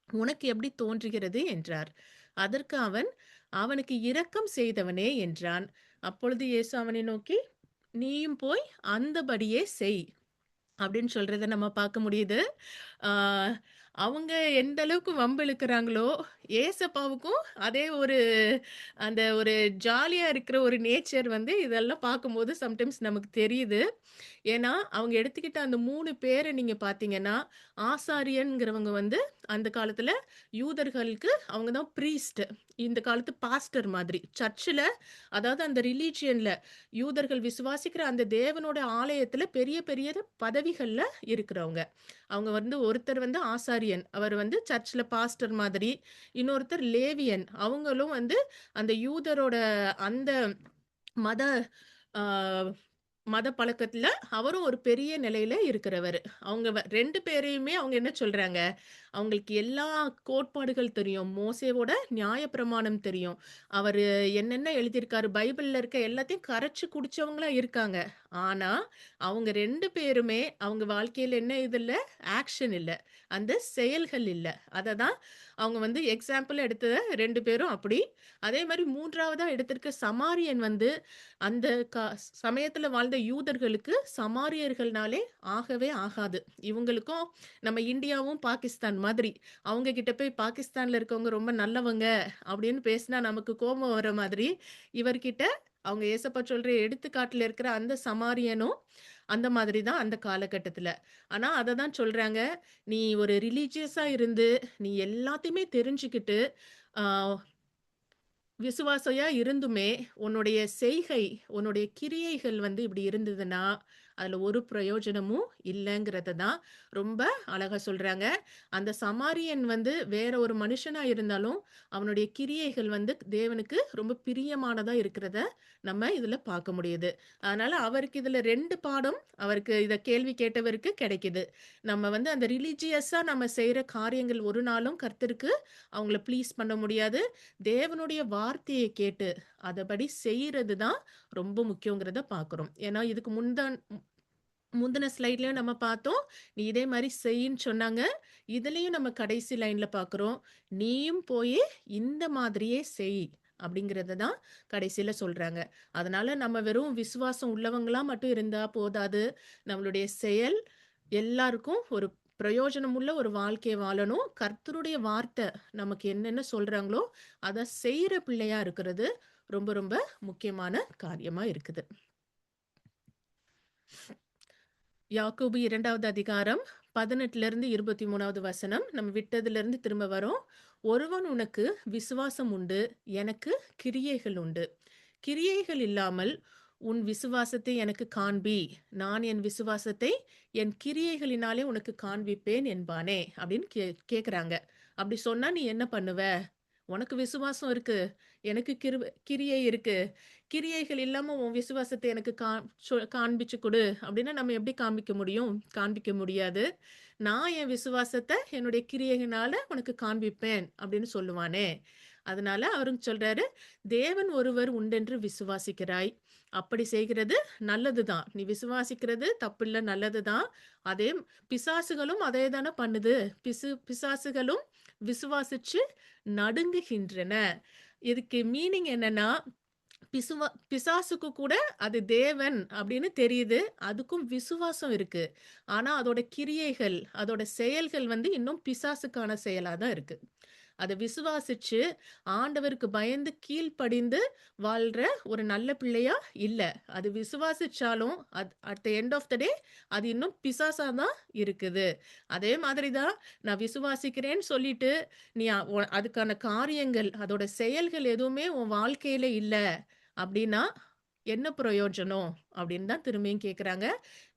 உனக்கு எப்படி தோன்றுகிறது என்றார். அதற்கு அவன், அவனுக்கு இரக்கம் செய்தவனே என்றான். அப்பொழுது இயேசு அவனை நோக்கி, நீயும் போய் அந்தபடியே செய் அப்படின்னு சொல்றத நம்ம பார்க்க முடியுது. ஆ, அவங்க எந்த அளவுக்கு வம்பு இழுக்குறாங்களோ, ஏசப்பாவுக்கும் அதே ஒரு அந்த ஒரு ஜாலியா இருக்கிற ஒரு நேச்சர் வந்து இதெல்லாம் பார்க்கும்போது சம்டைம்ஸ் நமக்கு தெரியுது. ஏன்னா, அவங்க எடுத்துக்கிட்ட அந்த 3 பேர நீங்க பார்த்தீங்கன்னா, ஆசாரியன்கிறவங்க வந்து அந்த காலத்துல யூதர்களுக்கு அவங்க தான் பிரீஸ்ட். இந்த காலத்து பாஸ்டர் மாதிரி. சர்ச்சுல அதாவது அந்த ரிலிஜியன்ல யூதர்கள் விசுவாசிக்கிற அந்த தேவனோட ஆலயத்துல பெரிய பெரிய பதவிகள்ல இருக்கிறவங்க. அவங்க வந்து ஒருத்தர் வந்து ஆசாரியன். அவர் வந்து சர்ச்ல பாஸ்டர் மாதிரி. இன்னொருத்தர் லேவியன். அவங்களும் வந்து அந்த யூதரோட அந்த மத ஆ மத பழக்கத்துல அவரும் ஒரு பெரிய நிலையில இருக்கிறவரு. அவங்க 2 பேரையுமே அவங்க என்ன சொல்றாங்க, அவங்களுக்கு எல்லா கோட்பாடுகள் தெரியும். மோசேவோட நியாயப்பிரமாணம் தெரியும். அவரு என்னென்ன எழுதியிருக்காரு, பைபிள்ல இருக்க எல்லாத்தையும் கரைச்சு குடிச்சவங்களா இருக்காங்க. ஆனா, அவங்க 2 பேருமே அவங்க வாழ்க்கையில என்ன இது இல்ல, ஆக்ஷன் இல்ல. அந்த செயல்கள் இல்ல. அததான் அவங்க வந்து எக்ஸாம்பிள் எடுத்த 2 பேரும் அப்படி. அதே மாரி 3வதா எடுத்திருக்க சமாரியன் வந்து அந்த சமயத்துல வாழ்ந்த யூதர்களுக்கு சமாரியர்கள்னாலே ஆகவே ஆகாது. இவங்களுக்கும் நம்ம இந்தியாவும், பாகிஸ்தான் மாதிரி. அவங்க கிட்ட போய் பாகிஸ்தான்ல இருக்கவங்க ரொம்ப நல்லவங்க அப்படின்னு பேசினா நமக்கு கோபம் வர மாதிரி, இவர்கிட்ட அவங்க ஏசப்பா சொல்ற எடுத்துக்காட்டுல இருக்கிற அந்த சமாரியனும் அந்த மாதிரி தான் அந்த காலகட்டத்துல. ஆனா அத தான் சொல்றாங்க, "நீ ஒரு ரிலிஜியஸா இருந்து, நீ எல்லாத்தையுமே தெரிஞ்சுக்கிட்டு, ஆ விசுவாசியா இருந்துமே, உன்னுடைய செய்கை, உன்னுடைய கிரியைகள் வந்து இப்படி இருந்ததுன்னா, அதுல ஒரு பிரயோஜனமும் இல்லங்கிறத தான் ரொம்ப அழகா சொல்றாங்க. அந்த சமாரியன் வந்து வேற ஒரு மனுஷனா இருந்தாலும், அவனுடைய கிரியைகள் வந்து தேவனுக்கு ரொம்ப பிரியமானதா இருக்கிறத நம்ம இதுல பார்க்க முடியுது. அதனால அவருக்கு இதுல 2 பாடம் அவருக்கு இத கேள்வி கேட்டவருக்கு கிடைக்குது. நம்ம வந்து அந்த ரிலிஜியஸா நம்ம செய்ற காரியங்கள் ஒரு நாளும் கர்த்தருக்கு அவங்கள ப்ளீஸ் பண்ண முடியாது. தேவனுடைய வார்த்தைய கேட்டு, அதபடி செய்றது தான் ரொம்ப முக்கியங்கிறத பார்க்குறோம். ஏன்னா, இதுக்கு முந்தின ஸ்லைட்லயும் நம்ம பார்த்தோம். நீ இதே மாரி செய்யின்னு சொன்னாங்க. இதுலயும் நம்ம கடைசி லைன்ல பார்க்குறோம். நீயும் போயி இந்த மாதிரியே செய். அப்படிங்கிறத தான் கடைசில சொல்றாங்க. அதனால நம்ம வெறும் விசுவாசம் உள்ளவங்களா மட்டும் இருந்தா போதாது. நம்மளுடைய செயல் எல்லாருக்கும் ஒரு பிரயோஜனமுள்ள ஒரு வாழ்க்கைய வாழணும். கர்த்தருடைய வார்த்தை நமக்கு என்னென்ன சொல்றாங்களோ, அத செய்ற பிள்ளையா இருக்கிறது ரொம்ப ரொம்ப முக்கியமான காரியமா இருக்குது. யாக்கோபு 2வது அதிகாரம் 18லிருந்து 23வது வசனம். நம்ம விட்டதிலிருந்து திரும்ப வரோம். ஒருவன் உனக்கு விசுவாசம் உண்டு, எனக்கு கிரியைகள் உண்டு. கிரியைகள் இல்லாமல் உன் விசுவாசத்தை எனக்கு காண்பி. நான் என் விசுவாசத்தை என் கிரியைகளினாலே உனக்கு காண்பிப்பேன் என்பானே அப்படின்னு கேட்குறாங்க. அப்படி சொன்னா நீ என்ன பண்ணுவ? உனக்கு விசுவாசம் இருக்கு. எனக்கு கிரியை இருக்கு. கிரியைகள் இல்லாம உன் விசுவாசத்த எனக்கு காண்பிச்சு குடு அப்டின்னா, நம்ம எப்படி காண்பிக்க முடியும்? காண்பிக்க முடியாது. நான் என் விசுவாசத்த என்னுடைய கிரியைகளால உனக்கு காண்பிப்பேன் அப்படின்னு சொல்லுவானே. அதனால அவரும் சொல்றாரு, தேவன் ஒருவர் உண்டென்று விசுவாசிக்கிறாய். அப்படி செய்கிறது நல்லதுதான். நீ விசுவாசிக்கிறது தப்பில்ல, நல்லதுதான். அதே பிசாசுகளும் அதே தான பண்ணுது. பிசாசுகளும் விசுவாசிச்சு நடுங்குகின்றன. இதுக்கு மீனிங் என்னன்னா, பிசாசுக்கு கூட அது தேவன் அப்படின்னு தெரியுது. அதுக்கும் விசுவாசம் இருக்கு. ஆனா அதோட கிரியைகள், அதோட செயல்கள் வந்து இன்னும் பிசாசுக்கான செயலா தான் இருக்கு. அத விசுவாசிச்சு, ஆண்டவருக்கு பயந்து கீழ்ப்படிந்து வாழ்ற ஒரு நல்ல பிள்ளையா இல்ல. அது விசுவாசிச்சாலும், at the end of the day அது இன்னும் பிசாசா தான் இருக்குது. அதே மாதிரி தான் நான் விசுவாசிக்கிறேன்னு சொல்லிட்டு, நீ அதுக்கான காரியங்கள், அதோட செயல்கள் எதுவுமே உன் வாழ்க்கையில இல்ல அப்டின்னா, என்ன பிரயோஜனம்? அப்படின்னு தான் திரும்பியும் கேட்குறாங்க.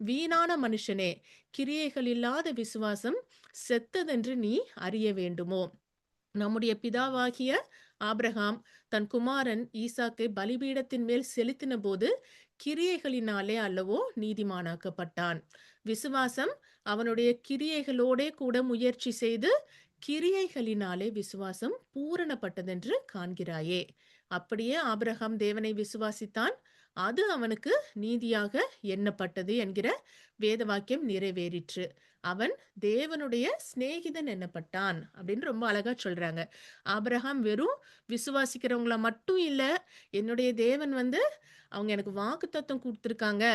வீணான மனுஷனே! கிரியைகள் இல்லாத விசுவாசம் செத்ததென்று நீ அறிய வேண்டுமோ? நம்முடைய பிதாவாகிய ஆபிரகாம் தன் குமாரன் ஈசாக்கை பலிபீடத்தின் மேல் செலுத்தினபோது கிரியைகளினாலே அல்லவோ நீதிமானாக்கப்பட்டான். விசுவாசம் அவனுடைய கிரியைகளோடே கூட முயற்சி செய்து கிரியைகளினாலே விசுவாசம் பூரணப்பட்டதென்று காண்கிறாயே. அப்படியே ஆபிரகாம் தேவனை விசுவாசித்தான். அது அவனுக்கு நீதியாக எண்ணப்பட்டது என்கிற வேத வாக்கியம் நிறைவேறிற்று. அவன் தேவனுடைய சிநேகிதன் என்னப்பட்டான் அப்படின்னு ரொம்ப அழகா சொல்றாங்க. ஆபிரகாம் வெறும் விசுவாசிக்கிறவங்கள மட்டும் இல்ல, என்னுடைய தேவன் வந்து அவங்க எனக்கு வாக்குத்தத்தம் குடுத்துருக்காங்க.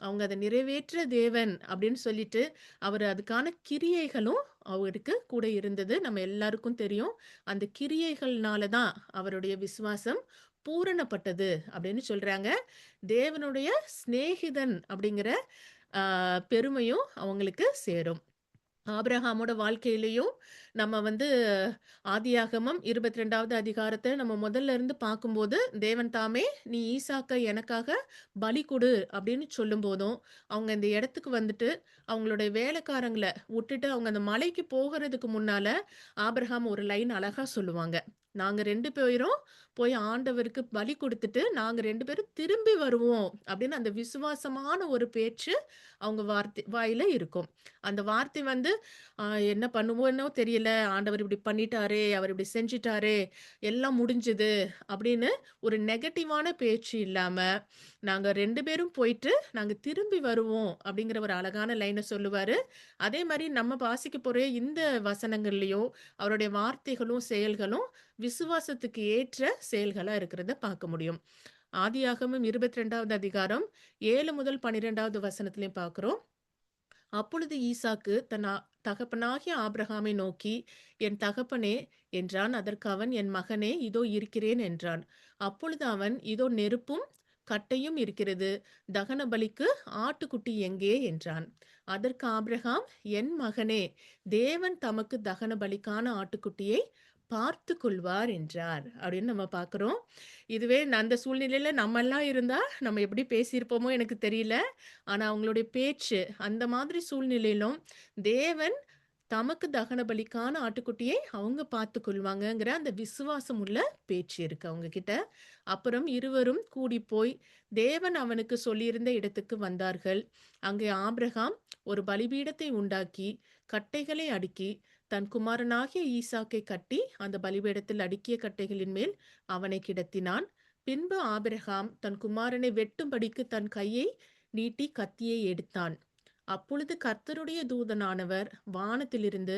அவங்க அத நிறைவேற்ற தேவன் அப்படின்னு சொல்லிட்டு, அவரு அதுக்கான கிரியைகளும் அவருக்கு கூட இருந்தது. நம்ம எல்லாருக்கும் தெரியும். அந்த கிரியைகள்னால தான் அவருடைய விசுவாசம் பூரணப்பட்டது அப்படின்னு சொல்றாங்க. தேவனுடைய சிநேகிதன் அப்படிங்கிற பெருமையும் அவங்களுக்கு சேரும். ஆபிரகாமோட வாழ்க்கையிலயும் நம்ம வந்து ஆதியாகமம் 22வது அதிகாரத்த நம்ம முதல்ல இருந்து பார்க்கும்போது, தேவன் தாமே, "நீ ஈசாக்க எனக்காக பலி குடு" அப்படின்னு சொல்லும்போதும், அவங்க இந்த இடத்துக்கு வந்துட்டு, அவங்களுடைய வேலைக்காரங்கள உட்டுட்டு அவங்க அந்த மலைக்கு போகறதுக்கு முன்னால, ஆபிரகாம் ஒரு லைன் அழகா சொல்லுவாங்க. "நாங்க 2 பேரும் போய் ஆண்டவருக்கு பலி குடுத்துட்டு, நாங்க 2 பேரும் திரும்பி வருவோம்" அப்படின்னு அந்த விசுவாசமான ஒரு பேச்சு அவங்க வாயில இருக்கும். அந்த வார்த்தை வந்து, "அ என்ன பண்ணுவோன்னோ தெரியல. ஆண்டவர் இப்படி பண்ணிட்டாரே! அவர் இப்படி செஞ்சுட்டாரே! எல்லாம் முடிஞ்சுது." அப்படின்னு ஒரு நெகட்டிவான பேச்சு இல்லாம, "நாங்க 2 பேரும் போயிட்டு, நாங்க திரும்பி வருவோம்." அப்படிங்கிற ஒரு அழகான லைன சொல்லுவாரு. அதே மாரி நம்ம வாசிக்க போற இந்த வசனங்கள்லயும், அவருடைய வார்த்தைகளும், செயல்களும் விசுவாசத்துக்கு ஏற்ற செயல்களா இருக்கிறத பார்க்க முடியும். ஆதியாகமம் 22வது அதிகாரம் 7 முதல் 12வது வசனத்திலயும் பார்க்கிறோம். அப்பொழுது ஈசாக்கு தன் தகப்பனாகிய ஆபிரகாமை நோக்கி, என் தகப்பனே என்றான். அதற்கு அவன், என் மகனே, இதோ இருக்கிறேன் என்றான். அப்பொழுது அவன், இதோ நெருப்பும் கட்டையும் இருக்கிறது, தகன பலிக்கு ஆட்டுக்குட்டி எங்கே என்றான். அதற்கு ஆபிரகாம், என் மகனே, தேவன் தமக்கு தகன பலிக்கான ஆட்டுக்குட்டியை பார்த்து கொள்வார் என்றார் அப்படின்னு நம்ம பார்க்கிறோம். இதுவே அந்த சூழ்நிலையில நம்மெல்லாம் இருந்தா நம்ம எப்படி பேசியிருப்போமோ எனக்கு தெரியல. ஆனா அவங்களுடைய பேச்சு அந்த மாதிரி சூழ்நிலையிலும் தேவன் தமக்கு தகன பலிக்கான ஆட்டுக்குட்டியை அவங்க பார்த்துக் கொள்வாங்கங்கிற அந்த விசுவாசம் உள்ள பேச்சு இருக்கு அவங்க கிட்ட. அப்புறம் இருவரும் கூடிப்போய் தேவன் அவனுக்கு சொல்லியிருந்த இடத்துக்கு வந்தார்கள். அங்கே ஆபிரகாம் ஒரு பலிபீடத்தை உண்டாக்கி கட்டைகளை அடுக்கி தன் குமாரனாகிய ஈசாக்கை கட்டி அந்த பலிபீடத்தில் அடுக்கிய கட்டைகளின் மேல் அவனை கிடத்தினான். பின்பு ஆபிரகாம் தன் குமாரனை வெட்டும்படிக்கு தன் கையை நீட்டி கத்தியை எடுத்தான். அப்பொழுது கர்த்தருடைய தூதனானவர் வானத்திலிருந்து,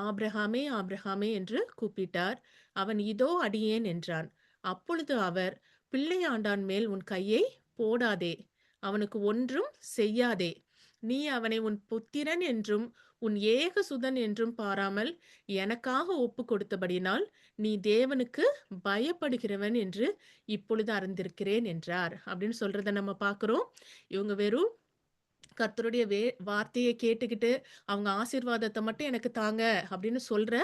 ஆபிரகாமே, ஆபிரகாமே என்று கூப்பிட்டார். அவன், இதோ அடியேன் என்றான். அப்பொழுது அவர், பிள்ளையாண்டான் மேல் உன் கையை போடாதே, அவனுக்கு ஒன்றும் செய்யாதே. நீ அவனை உன் புத்திரன் என்றும் உன் ஏகசுதன் என்றும் பாராமல் எனக்காக ஒப்பு கொடுத்தபடினால் நீ தேவனுக்கு பயப்படுகிறவன் என்று இப்பொழுது அறிந்திருக்கிறேன் என்றார் அப்படின்னு சொல்றத நம்ம பார்க்கிறோம். இவங்க வெறும் கர்த்தருடைய வார்த்தைய கேட்டுக்கிட்டு, அவங்க ஆசீர்வாதத்த மட்டும் எனக்கு தாங்க அப்படின்னு சொல்ற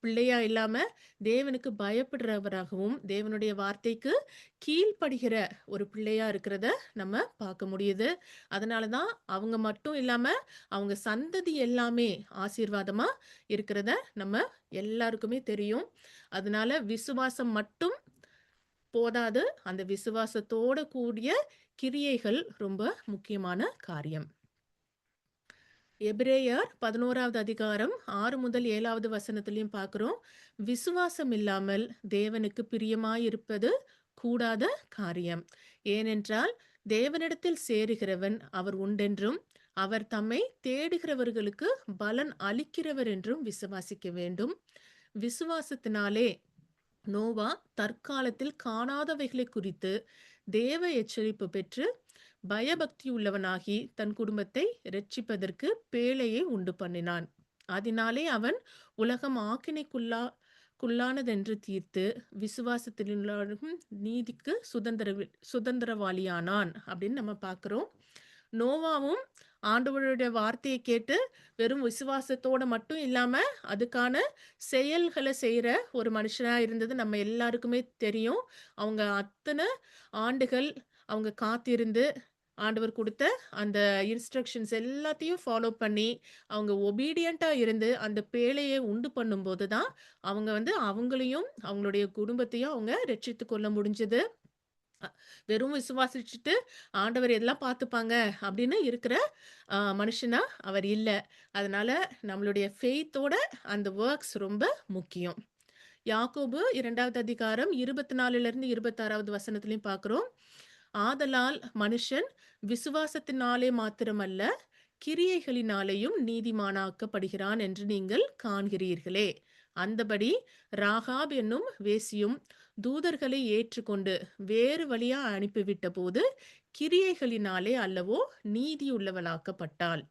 பிள்ளையா இல்லாம, தேவனுக்கு பயப்படுறவராகவும், தேவனுடைய வார்த்தைக்கு கீழ்ப்படிகிற ஒரு பிள்ளையா இருக்கிறத நம்ம பார்க்க முடியுது. அதனால தான் அவங்க மட்டும் இல்லாம, அவங்க சந்ததி எல்லாமே ஆசீர்வாதமா இருக்கிறத நம்ம எல்லாருக்குமே தெரியும். அதனால விசுவாசம் மட்டும் போதாது. அந்த விசுவாசத்தோட கூடிய கிரியைகள் ரொம்ப முக்கியமான காரியம். எபிரேயர் 11வது அதிகாரம் 6 முதல் 7வது வசனத்திலயும் பார்க்கிறோம். விசுவாசம் இல்லாமல் தேவனுக்கு பிரியமாயிருப்பது கூடாத காரியம். ஏனென்றால் தேவனிடத்தில் சேருகிறவன் அவர் உண்டென்றும், அவர் தம்மை தேடுகிறவர்களுக்கு பலன் அளிக்கிறவர் என்றும் விசுவாசிக்க வேண்டும். விசுவாசத்தினாலே நோவா தற்காலத்தில் காணாதவைகளை குறித்து தேவ எச்சரிப்பு பெற்று பயபக்தி உள்ளவனாகி தன் குடும்பத்தை இரட்சிப்பதற்கு பேழையை உண்டு பண்ணினான். அதனாலே அவன் உலகம் குள்ளானதென்று தீர்த்து விசுவாசத்திலும் நீதிக்கு சுதந்திரவாளியானான் அப்படின்னு நம்ம பார்க்கிறோம். நோவாவும் ஆண்டவருடைய வார்த்தையை கேட்டு வெறும் விசுவாசத்தோட மட்டும் இல்லாம அதுக்கான செயல்களை செய்யற ஒரு மனுஷனா இருந்தது நம்ம எல்லாருக்குமே தெரியும். அவங்க அத்தனை ஆண்டுகள் அவங்க காத்திருந்து ஆண்டவர் குடுத்த அந்த இன்ஸ்ட்ரக்ஷன்ஸ் எல்லாத்தையும் ஃபாலோ பண்ணி, அவங்க ஒபீடியன்ட்டா இருந்து அந்த பேழைய உண்டு பண்ணும்போது தான், அவங்க வந்து அவங்களையும், அவங்களுடைய குடும்பத்தையும் அவங்க ரட்சித்துக் கொள்ள முடிஞ்சது. அ வெறும் விசுவாசிச்சுட்டு, ஆண்டவர் எல்லாம் பார்த்துப்பாங்க அப்படின்னு இருக்கிற மனுஷனா அவர் இல்ல. அதனால நம்மளுடைய ஃபெய்த்தோட அந்த வொர்க்ஸ் ரொம்ப முக்கியம். யாக்கோபு 2வது அதிகாரம் 24லிருந்து 26வது வசனத்திலயும் பார்க்கிறோம். ஆதலால் மனுஷன் விசுவாசத்தினாலே மாத்திரமல்ல, கிரியைகளினாலேயும் நீதிமானாக்கப்படுகிறான் என்று நீங்கள் காண்கிறீர்களே. அந்தபடி ராகாப் என்னும் வேசியும் தூதர்களை ஏற்றுக்கொண்டு வேறு வழியா அனுப்பிவிட்ட போது கிரியைகளினாலே அல்லவோ நீதியுள்ளவளாக்கப்பட்டாள்.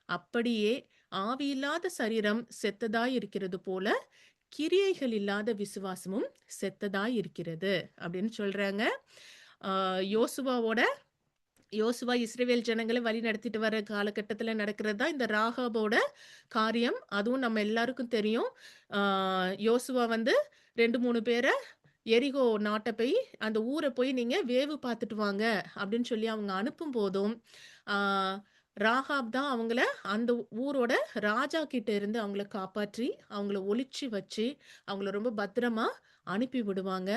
அப்படியே ஆவியில்லாத சரீரம் செத்ததாய் இருக்கிறது போல கிரியைகள் இல்லாத விசுவாசமும் செத்ததாய் இருக்கிறது அப்படின்னு சொல்றாங்க. யோசுவாவோட யோசுவா இஸ்ரவேல் ஜனங்களை வழி நடத்திட்டு வர காலகட்டத்துல நடக்கிறது தான் இந்த ராகாபோட காரியம். அதுவும் நம்ம எல்லாருக்கும் தெரியும். யோசுவா வந்து 2, 3 பேர எரிகோ நாட்ட போய் அந்த ஊரை போய் நீங்க வேவு பார்த்துட்டு வாங்க அப்படின்னு சொல்லி அவங்க அனுப்பும் போதும் ராகாப் தான் அவங்கள அந்த ஊரோட ராஜா கிட்ட இருந்து அவங்கள காப்பாற்றி அவங்கள ஒளிச்சு வச்சு அவங்கள ரொம்ப பத்திரமா அனுப்பி விடுவாங்க.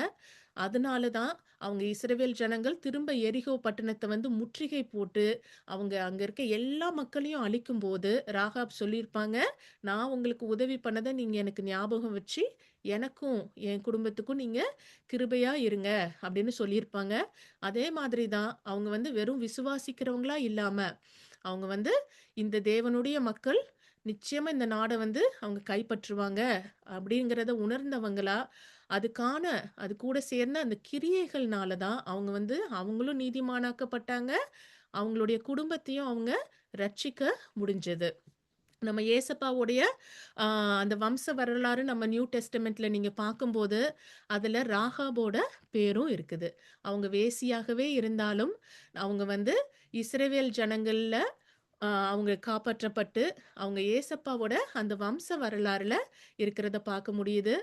அதனால தான் அவங்க இஸ்ரவேல் ஜனங்கள் திரும்ப எரிகோ பட்டணத்தை வந்து முற்றுகை போட்டு அவங்க அங்க இருக்க எல்லா மக்களையும் அழிக்கும் போது ராகாப் சொல்லியிருப்பாங்க, நான் உங்களுக்கு உதவி பண்ணதை நீங்க எனக்கு ஞாபகம் வச்சு எனக்கும் என் குடும்பத்துக்கும் நீங்க கிருபையா இருங்க அப்படின்னு சொல்லியிருப்பாங்க. அதே மாதிரி தான் அவங்க வந்து வெறும் விசுவாசிக்கிறவங்களா இல்லாம அவங்க வந்து இந்த தேவனுடைய மக்கள் நிச்சயமா இந்த நாடை வந்து அவங்க கைப்பற்றுவாங்க அப்படிங்கிறத உணர்ந்தவங்களா அதுக்கான அது கூட சேர்ந்த அந்த கிரியைகள்னால தான் அவங்க வந்து அவங்களும் நீதிமானாக்கப்பட்டாங்க. அவங்களுடைய குடும்பத்தையும் அவங்க ரட்சிக்க முடிஞ்சது. நம்ம ஏசப்பாவுடைய ஆ அந்த வம்ச வரலாறு நம்ம நியூ டெஸ்டமெண்ட்ல நீங்க பார்க்கும்போது, அதுல ராகாபோட பேரும் இருக்குது. அவங்க வேசியாகவே இருந்தாலும், அவங்க வந்து இஸ்ரவேல் ஜனங்கள்ல அவங்க காப்பாற்றப்பட்டு, அவங்க ஏசப்பாவோட அந்த வம்ச வரலாறுல இருக்கிறத பார்க்க முடியுது.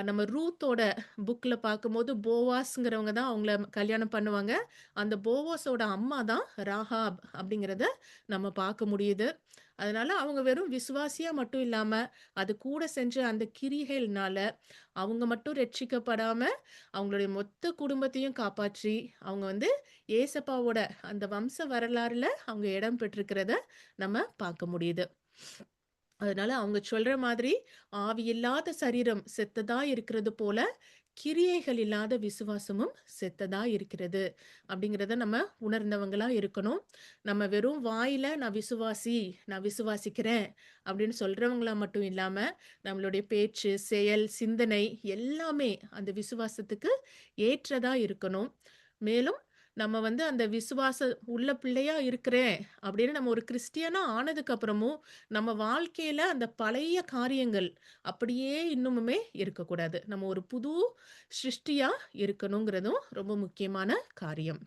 நம்ம ரூத்தோட புக்ல பார்க்கும்போது போவாஸ்ங்கிறவங்க தான் அவங்கள கல்யாணம் பண்ணுவாங்க. அந்த போவாஸோட அம்மா தான் ராகாப் அப்படிங்கிறத நம்ம பார்க்க முடியுது. அதனால அவங்க வெறும் விசுவாசியா மட்டும் இல்லாம, அது கூட செஞ்ச அந்த கிரியைகள்னால அவங்க மட்டும் ரட்சிக்கப்படாம, அவங்களுடைய மொத்த குடும்பத்தையும் காப்பாற்றி, அவங்க வந்து ஏசப்பாவோட அந்த வம்ச வரலாறுல அவங்க இடம் பெற்றிருக்கிறத நம்ம பார்க்க முடியுது. அதனால அவங்க சொல்ற மாதிரி, ஆவியில்லாத சரீரம் செத்ததா இருக்கிறது போல, கிரியைகள் இல்லாத விசுவாசமும் செத்ததா இருக்கிறது. அப்படிங்கிறத நம்ம உணர்ந்தவங்களா இருக்கணும். நம்ம வெறும் வாயில நான் விசுவாசிக்கிறேன் அப்படின்னு சொல்றவங்களா மட்டும் இல்லாம, நம்மளுடைய பேச்சு, செயல், சிந்தனை எல்லாமே அந்த விசுவாசத்துக்கு ஏற்றதா இருக்கணும். மேலும் நம்ம வந்து அந்த விசுவாச உள்ள பிள்ளையா இருக்கிறேன் அப்படின்னு நம்ம ஒரு கிறிஸ்டியனா ஆனதுக்கு அப்புறமும் நம்ம வாழ்க்கையில அந்த பழைய காரியங்கள் அப்படியே இன்னுமுமே இருக்கக்கூடாது. நம்ம ஒரு புது சிருஷ்டியா இருக்கணுங்கிறதும் ரொம்ப முக்கியமான காரியம்.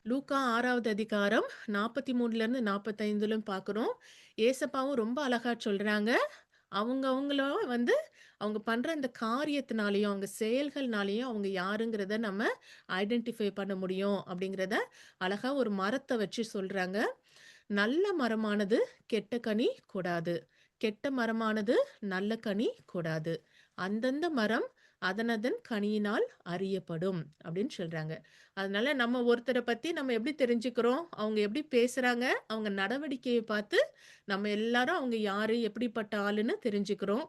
லூக்கா 6வது அதிகாரம் 43லேருந்து 45லும் பார்க்குறோம். ஏசப்பாவும் ரொம்ப அழகா சொல்றாங்க. அவங்கள வந்து அவங்க பண்ற அந்த காரியத்தினாலயும், அவங்க செயல்கள்னாலயும் அவங்க யாருங்கிறத நம்ம ஐடென்டிஃபை பண்ண முடியும் அப்படிங்கிறத அழகா ஒரு மரத்த வச்சு சொல்றாங்க. நல்ல மரமானது கெட்ட கனி கொடாது. கெட்ட மரமானது நல்ல கனி கொடாது. அந்தந்த மரம் அதனதன் கனியினால் அறியப்படும் அப்படின்னு சொல்றாங்க. அதனால நம்ம ஒருத்தர பத்தி நம்ம எப்படி தெரிஞ்சுக்கிறோம்? அவங்க எப்படி பேசுறாங்க? அவங்க நடவடிக்கைய பார்த்து நம்ம எல்லாரும் அவங்க யாரு? எப்படிப்பட்ட ஆளுன்னு தெரிஞ்சுக்கிறோம்.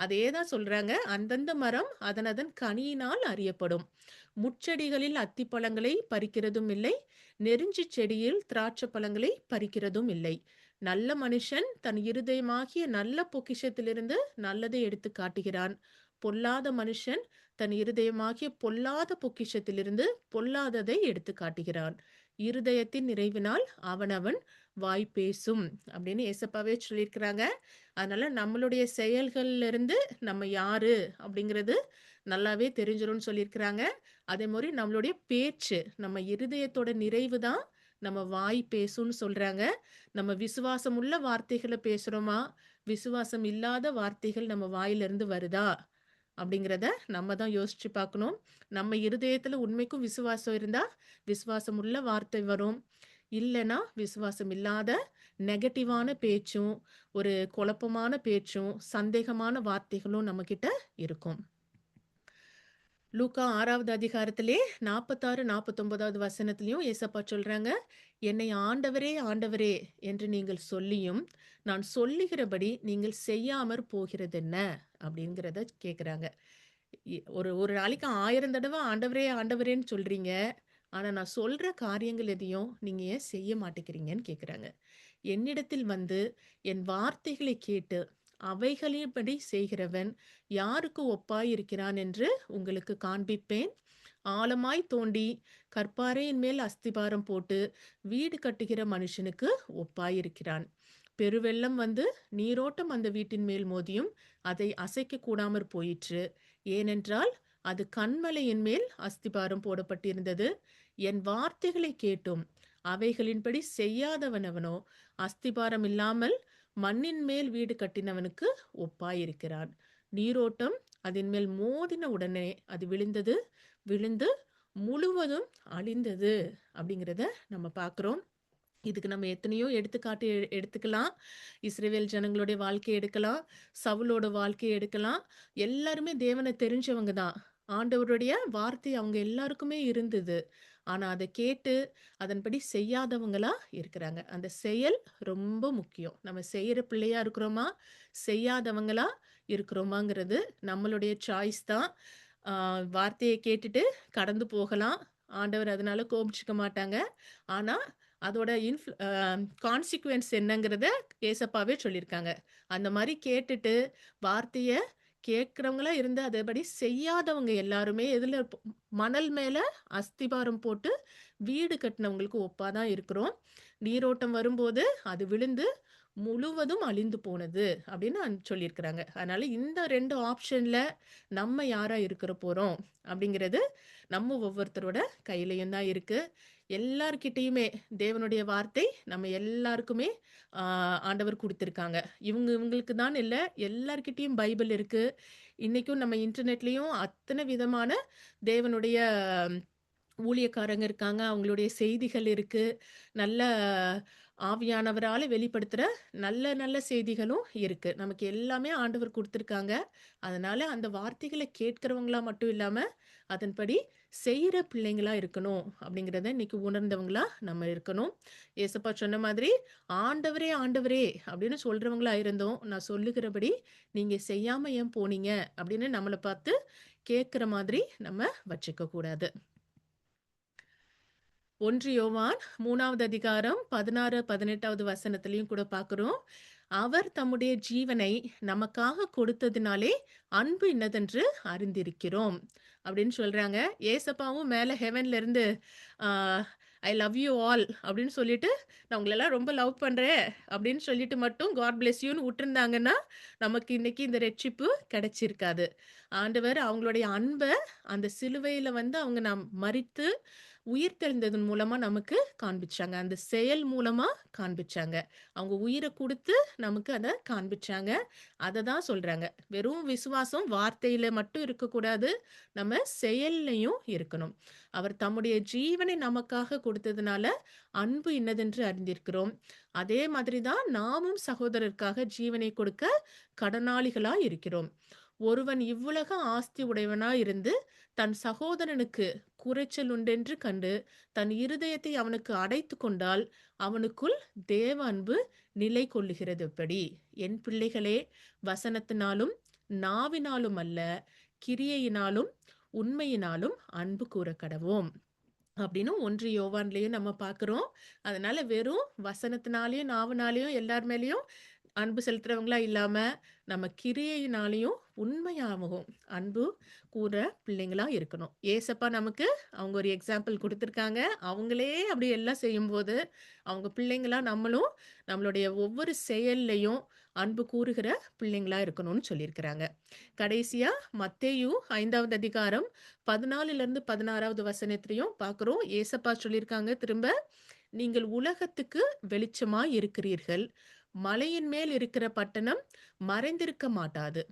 அதே தான் சொல்றாங்க. அந்தந்த மரம் அதனதன் கனியினால் அறியப்படும். முட்செடிகளில் அத்திப்பழங்களை பறிக்கிறதும் இல்லை. நெருஞ்சிச் செடியில் திராட்சை பழங்களை பறிக்கிறதும் இல்லை. நல்ல மனுஷன் தன் இருதயமாகிய நல்ல பொக்கிஷத்திலிருந்து நல்லதை எடுத்து காட்டுகிறான். பொல்லாத மனுஷன் தன் இருதயமாகிய பொல்லாத பொக்கிஷத்திலிருந்து பொல்லாததை எடுத்து காட்டுகிறான். இருதயத்தின் நிறைவினால் அவனவன் வாய் பேசும் அப்படின்னு ஏசப்பாவே சொல்லியிருக்கிறாங்க. அதனால நம்மளுடைய செயல்கள்ல இருந்து நம்ம யாரு அப்படிங்கிறது நல்லாவே தெரிஞ்சிரும்னு சொல்லியிருக்கிறாங்க. அதே மாதிரி நம்மளுடைய பேச்சு, நம்ம இருதயத்தோட நிறைவு தான் நம்ம வாய் பேசும்னு சொல்றாங்க. நம்ம விசுவாசம் உள்ள வார்த்தைகள பேசுறோமா? விசுவாசம் இல்லாத வார்த்தைகள் நம்ம வாயிலிருந்து வருதா? அப்படிங்கிறத நம்ம தான் யோசிச்சு பார்க்கணும். நம்ம இருதயத்துல உண்மைக்கும் விசுவாசம் இருந்தா, விசுவாசம் உள்ள வார்த்தை வரும். இல்லன்னா, விசுவாசம் இல்லாத நெகட்டிவான பேச்சும், ஒரு குழப்பமான பேச்சும், சந்தேகமான வார்த்தைகளும் நம்மகிட்ட இருக்கும். லூக்கா 6வது அதிகாரத்திலே 46, 49வது வசனத்திலயும் ஏசப்பா சொல்றாங்க, "என்னை ஆண்டவரே, ஆண்டவரே என்று நீங்கள் சொல்லியும், நான் சொல்லுகிறபடி நீங்கள் செய்யாமற் போகிறதென்ன?" அப்படிங்கிறத கேட்குறாங்க. ஒரு ஒரு நாளைக்கு 1000 தடவ ஆண்டவரே, ஆண்டவரேன்னு சொல்றீங்க. ஆனா நான் சொல்ற காரியங்கள் எதையும் நீங்க ஏன் செய்ய மாட்டேங்கிறீங்கன்னு கேட்குறாங்க. என்னிடத்தில் வந்து என் வார்த்தைகளை கேட்டு அவைகளின்படி செய்கிறவன் யாருக்கு ஒப்பாயிருக்கிறான் என்று உங்களுக்கு காண்பிப்பேன். ஆழமாய் தோண்டி கற்பாறையின் மேல் அஸ்திபாரம் போட்டு வீடு கட்டுகிற மனுஷனுக்கு ஒப்பாயிருக்கிறான். பெருவெள்ளம் வந்து நீரோட்டம் அந்த வீட்டின் மேல் மோதியும் அதை அசைக்க கூடாமற் போயிற்று. ஏனென்றால் அது கன்மலையின் மேல் அஸ்திபாரம் போடப்பட்டிருந்தது. என் வார்த்தைகளை கேட்டும் அவைகளின்படி செய்யாதவனவனோ அஸ்திபாரம் இல்லாமல் மண்ணின் மேல் வீடு கட்டினவனுக்கு ஒப்பாயிருக்கிறான். நீரோட்டம் அதன் மேல் மோதின உடனே அது விழுந்தது. விழுந்து முழுவதும் அழிந்தது அப்படிங்கிறத நம்ம பார்க்கிறோம். இதுக்கு நம்ம எத்தனையோ எடுத்துக்காட்டு எடுத்துக்கலாம். இஸ்ரவேல் ஜனங்களுடைய வாழ்க்கைய எடுக்கலாம். சவுலோட வாழ்க்கைய எடுக்கலாம். எல்லாருமே தேவன தெரிஞ்சவங்க தான். ஆண்டவருடைய வார்த்தை அவங்க எல்லாருக்குமே இருந்தது. ஆனா அத கேட்டு அதன்படி செய்யாதவங்களா இருக்கிறாங்க. அந்த செயல் ரொம்ப முக்கியம். நம்ம செய்யற பிள்ளையா இருக்கிறோமா? செய்யாதவங்களா இருக்கிறோமாங்கிறது நம்மளுடைய சாய்ஸ் தான். ஆ வார்த்தைய கேட்டுட்டு கடந்து போகலாம். ஆண்டவர் அதனால கோபிச்சுக்க மாட்டாங்க. ஆனா அதோட கான்சிக்வென்ஸ் என்னங்கிறத ஏசப்பாவே சொல்லியிருக்காங்க. அந்த மாரி கேட்டுட்டு வார்த்தைய கேட்கிறவங்களா இருந்து அதபடி செய்யாதவங்க எல்லாருமே எதுல மணல் மேல அஸ்திபாரம் போட்டு வீடு கட்டினவங்களுக்கு ஒப்பா தான் இருக்கிறோம். நீரோட்டம் வரும்போது அது விழுந்து முழுவதும் அழிந்து போனது அப்படின்னு சொல்லியிருக்கிறாங்க. அதனால இந்த 2 ஆப்ஷன்ல நம்ம யாரா இருக்கிற போறோம் அப்படிங்கிறது நம்ம ஒவ்வொருத்தரோட கையிலயும் தான் இருக்கு. எல்லார்கிட்டயுமே தேவனுடைய வார்த்தை நம்ம எல்லாருக்குமே ஆண்டவர் குடுத்திருக்காங்க. இவங்களுக்கு தான் இல்ல, எல்லார்கிட்டயும் பைபிள் இருக்கு. இன்னைக்கும் நம்ம இன்டர்நெட்லயும் அத்தன விதமான தேவனுடைய ஊழியக்காரங்க இருக்காங்க. அவங்களுடைய செய்திகள் இருக்கு. நல்ல ஆவியானவரால வெளிப்படுத்துற நல்ல நல்ல செய்திகளும் இருக்கு. நமக்கு எல்லாமே ஆண்டவர் குடுத்திருக்காங்க. அதனால அந்த வார்த்தைகள கேட்கிறவங்களா மட்டும் இல்லாம, அதன்படி செய்ற பிள்ளைங்களா இருக்கணும் அப்படிங்கிறத இன்னைக்கு உணர்ந்தவங்களா நம்ம இருக்கணும். ஏசப்பா சொன்ன மாதிரி, "ஆண்டவரே, ஆண்டவரே" அப்படின்னு சொல்றவங்களா இருந்தோம். நான் சொல்லுகிறபடி நீங்க செய்யாம ஏன் போனீங்க? அப்படின்னு நம்மள பார்த்து கேட்கிற மாதிரி நம்ம வச்சுக்க கூடாது. 1 யோவான் 3வது அதிகாரம் 16, 18வது வசனத்திலயும் கூட பார்க்கிறோம். அவர் தம்முடைய ஜீவனை நமக்காக கொடுத்ததினாலே அன்பு இன்னதென்று அறிந்திருக்கிறோம். அப்படின்னு சொல்றாங்க. ஏசப்பாவும் மேல ஹெவன்ல இருந்து ஆ ஐ லவ் யூ ஆல் அப்படின்னு சொல்லிட்டு, நான் உங்களெல்லாம் ரொம்ப லவ் பண்றேன் அப்படின்னு சொல்லிட்டு மட்டும் காட் பிளெஸ் யூன்னு விட்டுருந்தாங்கன்னா, நமக்கு இன்னைக்கு இந்த ரட்சிப்பு கிடைச்சிருக்காது. ஆண்டவர் அவங்களுடைய அன்ப அந்த சிலுவையில வந்து அவங்க மரித்து உயிர்த்தெழுந்ததன் மூலமா நமக்கு காண்பிச்சாங்க. அந்த செயல் மூலமா காண்பிச்சாங்க. அவங்க உயிர குடுத்து நமக்கு அத காண்பிச்சாங்க. அத தான் சொல்றாங்க. வெறும் விசுவாசம் வார்த்தையில மட்டும் இருக்கக்கூடாது. நம்ம செயல்லயும் இருக்கணும். அவர் தம்முடைய ஜீவனை நமக்காக கொடுத்ததுனால, அன்பு இன்னதென்று அறிந்திருக்கிறோம். அதே மாதிரி தான் நாமும் சகோதரருக்காக ஜீவனை கொடுக்க கடனாளிகளா இருக்கிறோம். ஒருவன் இவ்வுலக ஆஸ்தி உடையவனாய் இருந்து, தன் சகோதரனுக்கு குறைச்சல் உண்டென்று கண்டு, தன் இருதயத்தை அவனுக்கு அடைத்துக் கொண்டால், அவனுக்குள் தேவ அன்பு நிலை கொள்ளுகிறது எப்படி? என் பிள்ளைகளே, வசனத்தினாலும், நாவினாலும் அல்ல, கிரியையினாலும், உண்மையினாலும் அன்பு கூறக் கடவோம். அப்படின்னு 1 யோவான்லயும் நம்ம பார்க்கிறோம். அதனால வெறும் வசனத்தினாலயும், நாவுனாலயும் எல்லார் மேலயும் அன்பு செலுத்துறவங்களா இல்லாம, நம்ம கிரியையினாலயும் உண்மையாகவும் அன்பு கூற பிள்ளைங்களா இருக்கணும். ஏசப்பா நமக்கு அவங்க ஒரு எக்ஸாம்பிள் குடுத்துருக்காங்க. அவங்களே அப்படி எல்லாம் செய்யும்போது, அவங்க பிள்ளைங்களா நம்மளும் நம்மளுடைய ஒவ்வொரு செயல்லயும் அன்பு கூறுகிற பிள்ளைங்களா இருக்கணும்னு சொல்லியிருக்கிறாங்க. கடைசியா மத்தேயு 5வது அதிகாரம் 14லிருந்து 16வது வசனத்திலயும் பார்க்கிறோம். ஏசப்பா சொல்லியிருக்காங்க திரும்ப, "நீங்கள் உலகத்துக்கு வெளிச்சமாய் இருக்கிறீர்கள். மலையின் மேல் இருக்கிற பட்டணம் மறைந்திருக்க மாட்டாது.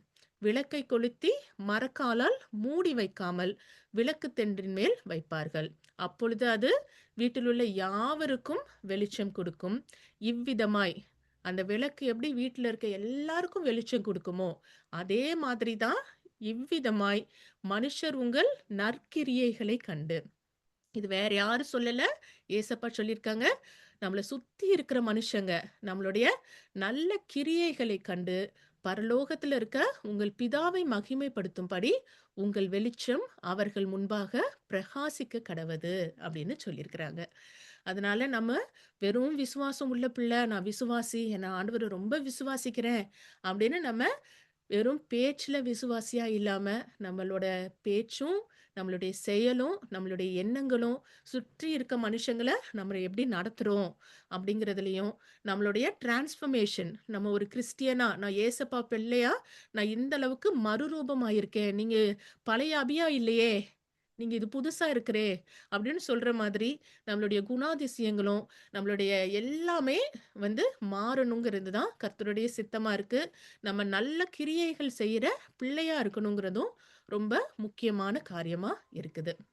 விளக்கை கொளுத்தி மரக்காலால் மூடி வைக்காமல் விளக்குத்தண்டின் மேல் வைப்பார்கள். அப்பொழுது அது வீட்டிலுள்ள யாவருக்கும் வெளிச்சம் கொடுக்கும். இவ்விதமாய் அந்த விளக்கு எப்படி வீட்ல இருக்க எல்லாருக்கும் வெளிச்சம் குடுக்குமோ, அதே மாதிரி தான் இவ்விதமாய் மனுஷர் உங்கள் நற்கிரியைகளைக் கண்டு. இது வேற யாரும் சொல்லல. ஏசப்பா சொல்லியிருக்காங்க. நம்மள சுத்தி இருக்கிற மனுஷங்க, நம்மளுடைய நல்ல கிரியைகளைக் கண்டு, பரலோகத்தில இருக்க உங்கள் பிதாவை மகிமைப்படுத்தும்படி, உங்கள் வெளிச்சம் அவர்கள் முன்பாக பிரகாசிக்க கடவது அப்படின்னு சொல்லியிருக்கிறாங்க. அதனால நம்ம வெறும் விசுவாசம் உள்ள பிள்ளை, நான் விசுவாசி, நான் ஆண்டவர ரொம்ப விசுவாசிக்கிறேன் அப்படின்னு நம்ம வெறும் பேச்சுல விசுவாசியா இல்லாம, நம்மளோட பேச்சும், நம்மளுடைய செயலும், நம்மளுடைய எண்ணங்களும், சுற்றி இருக்க மனுஷங்கள நம்ம எப்படி நடத்துறோம் அப்படிங்கிறதுலயும், நம்மளுடைய டிரான்ஸ்ஃபர்மேஷன் நம்ம ஒரு கிறிஸ்டியனா, நான் ஏசப்பா பிள்ளையா, நான் இந்த அளவுக்கு மறுரூபமாயிருக்கேன். நீங்க பழைய அபியா இல்லையே! நீங்க இது புதுசா இருக்கிறே! அப்படின்னு சொல்ற மாதிரி, நம்மளுடைய குணாதிசயங்களும், நம்மளுடைய எல்லாமே வந்து மாறணுங்கிறது தான் கர்த்தருடைய சித்தமா இருக்கு. நம்ம நல்ல கிரியைகள் செய்யற பிள்ளையா இருக்கணுங்கிறதும் ரொம்ப முக்கியமான காரியமா இருக்குது.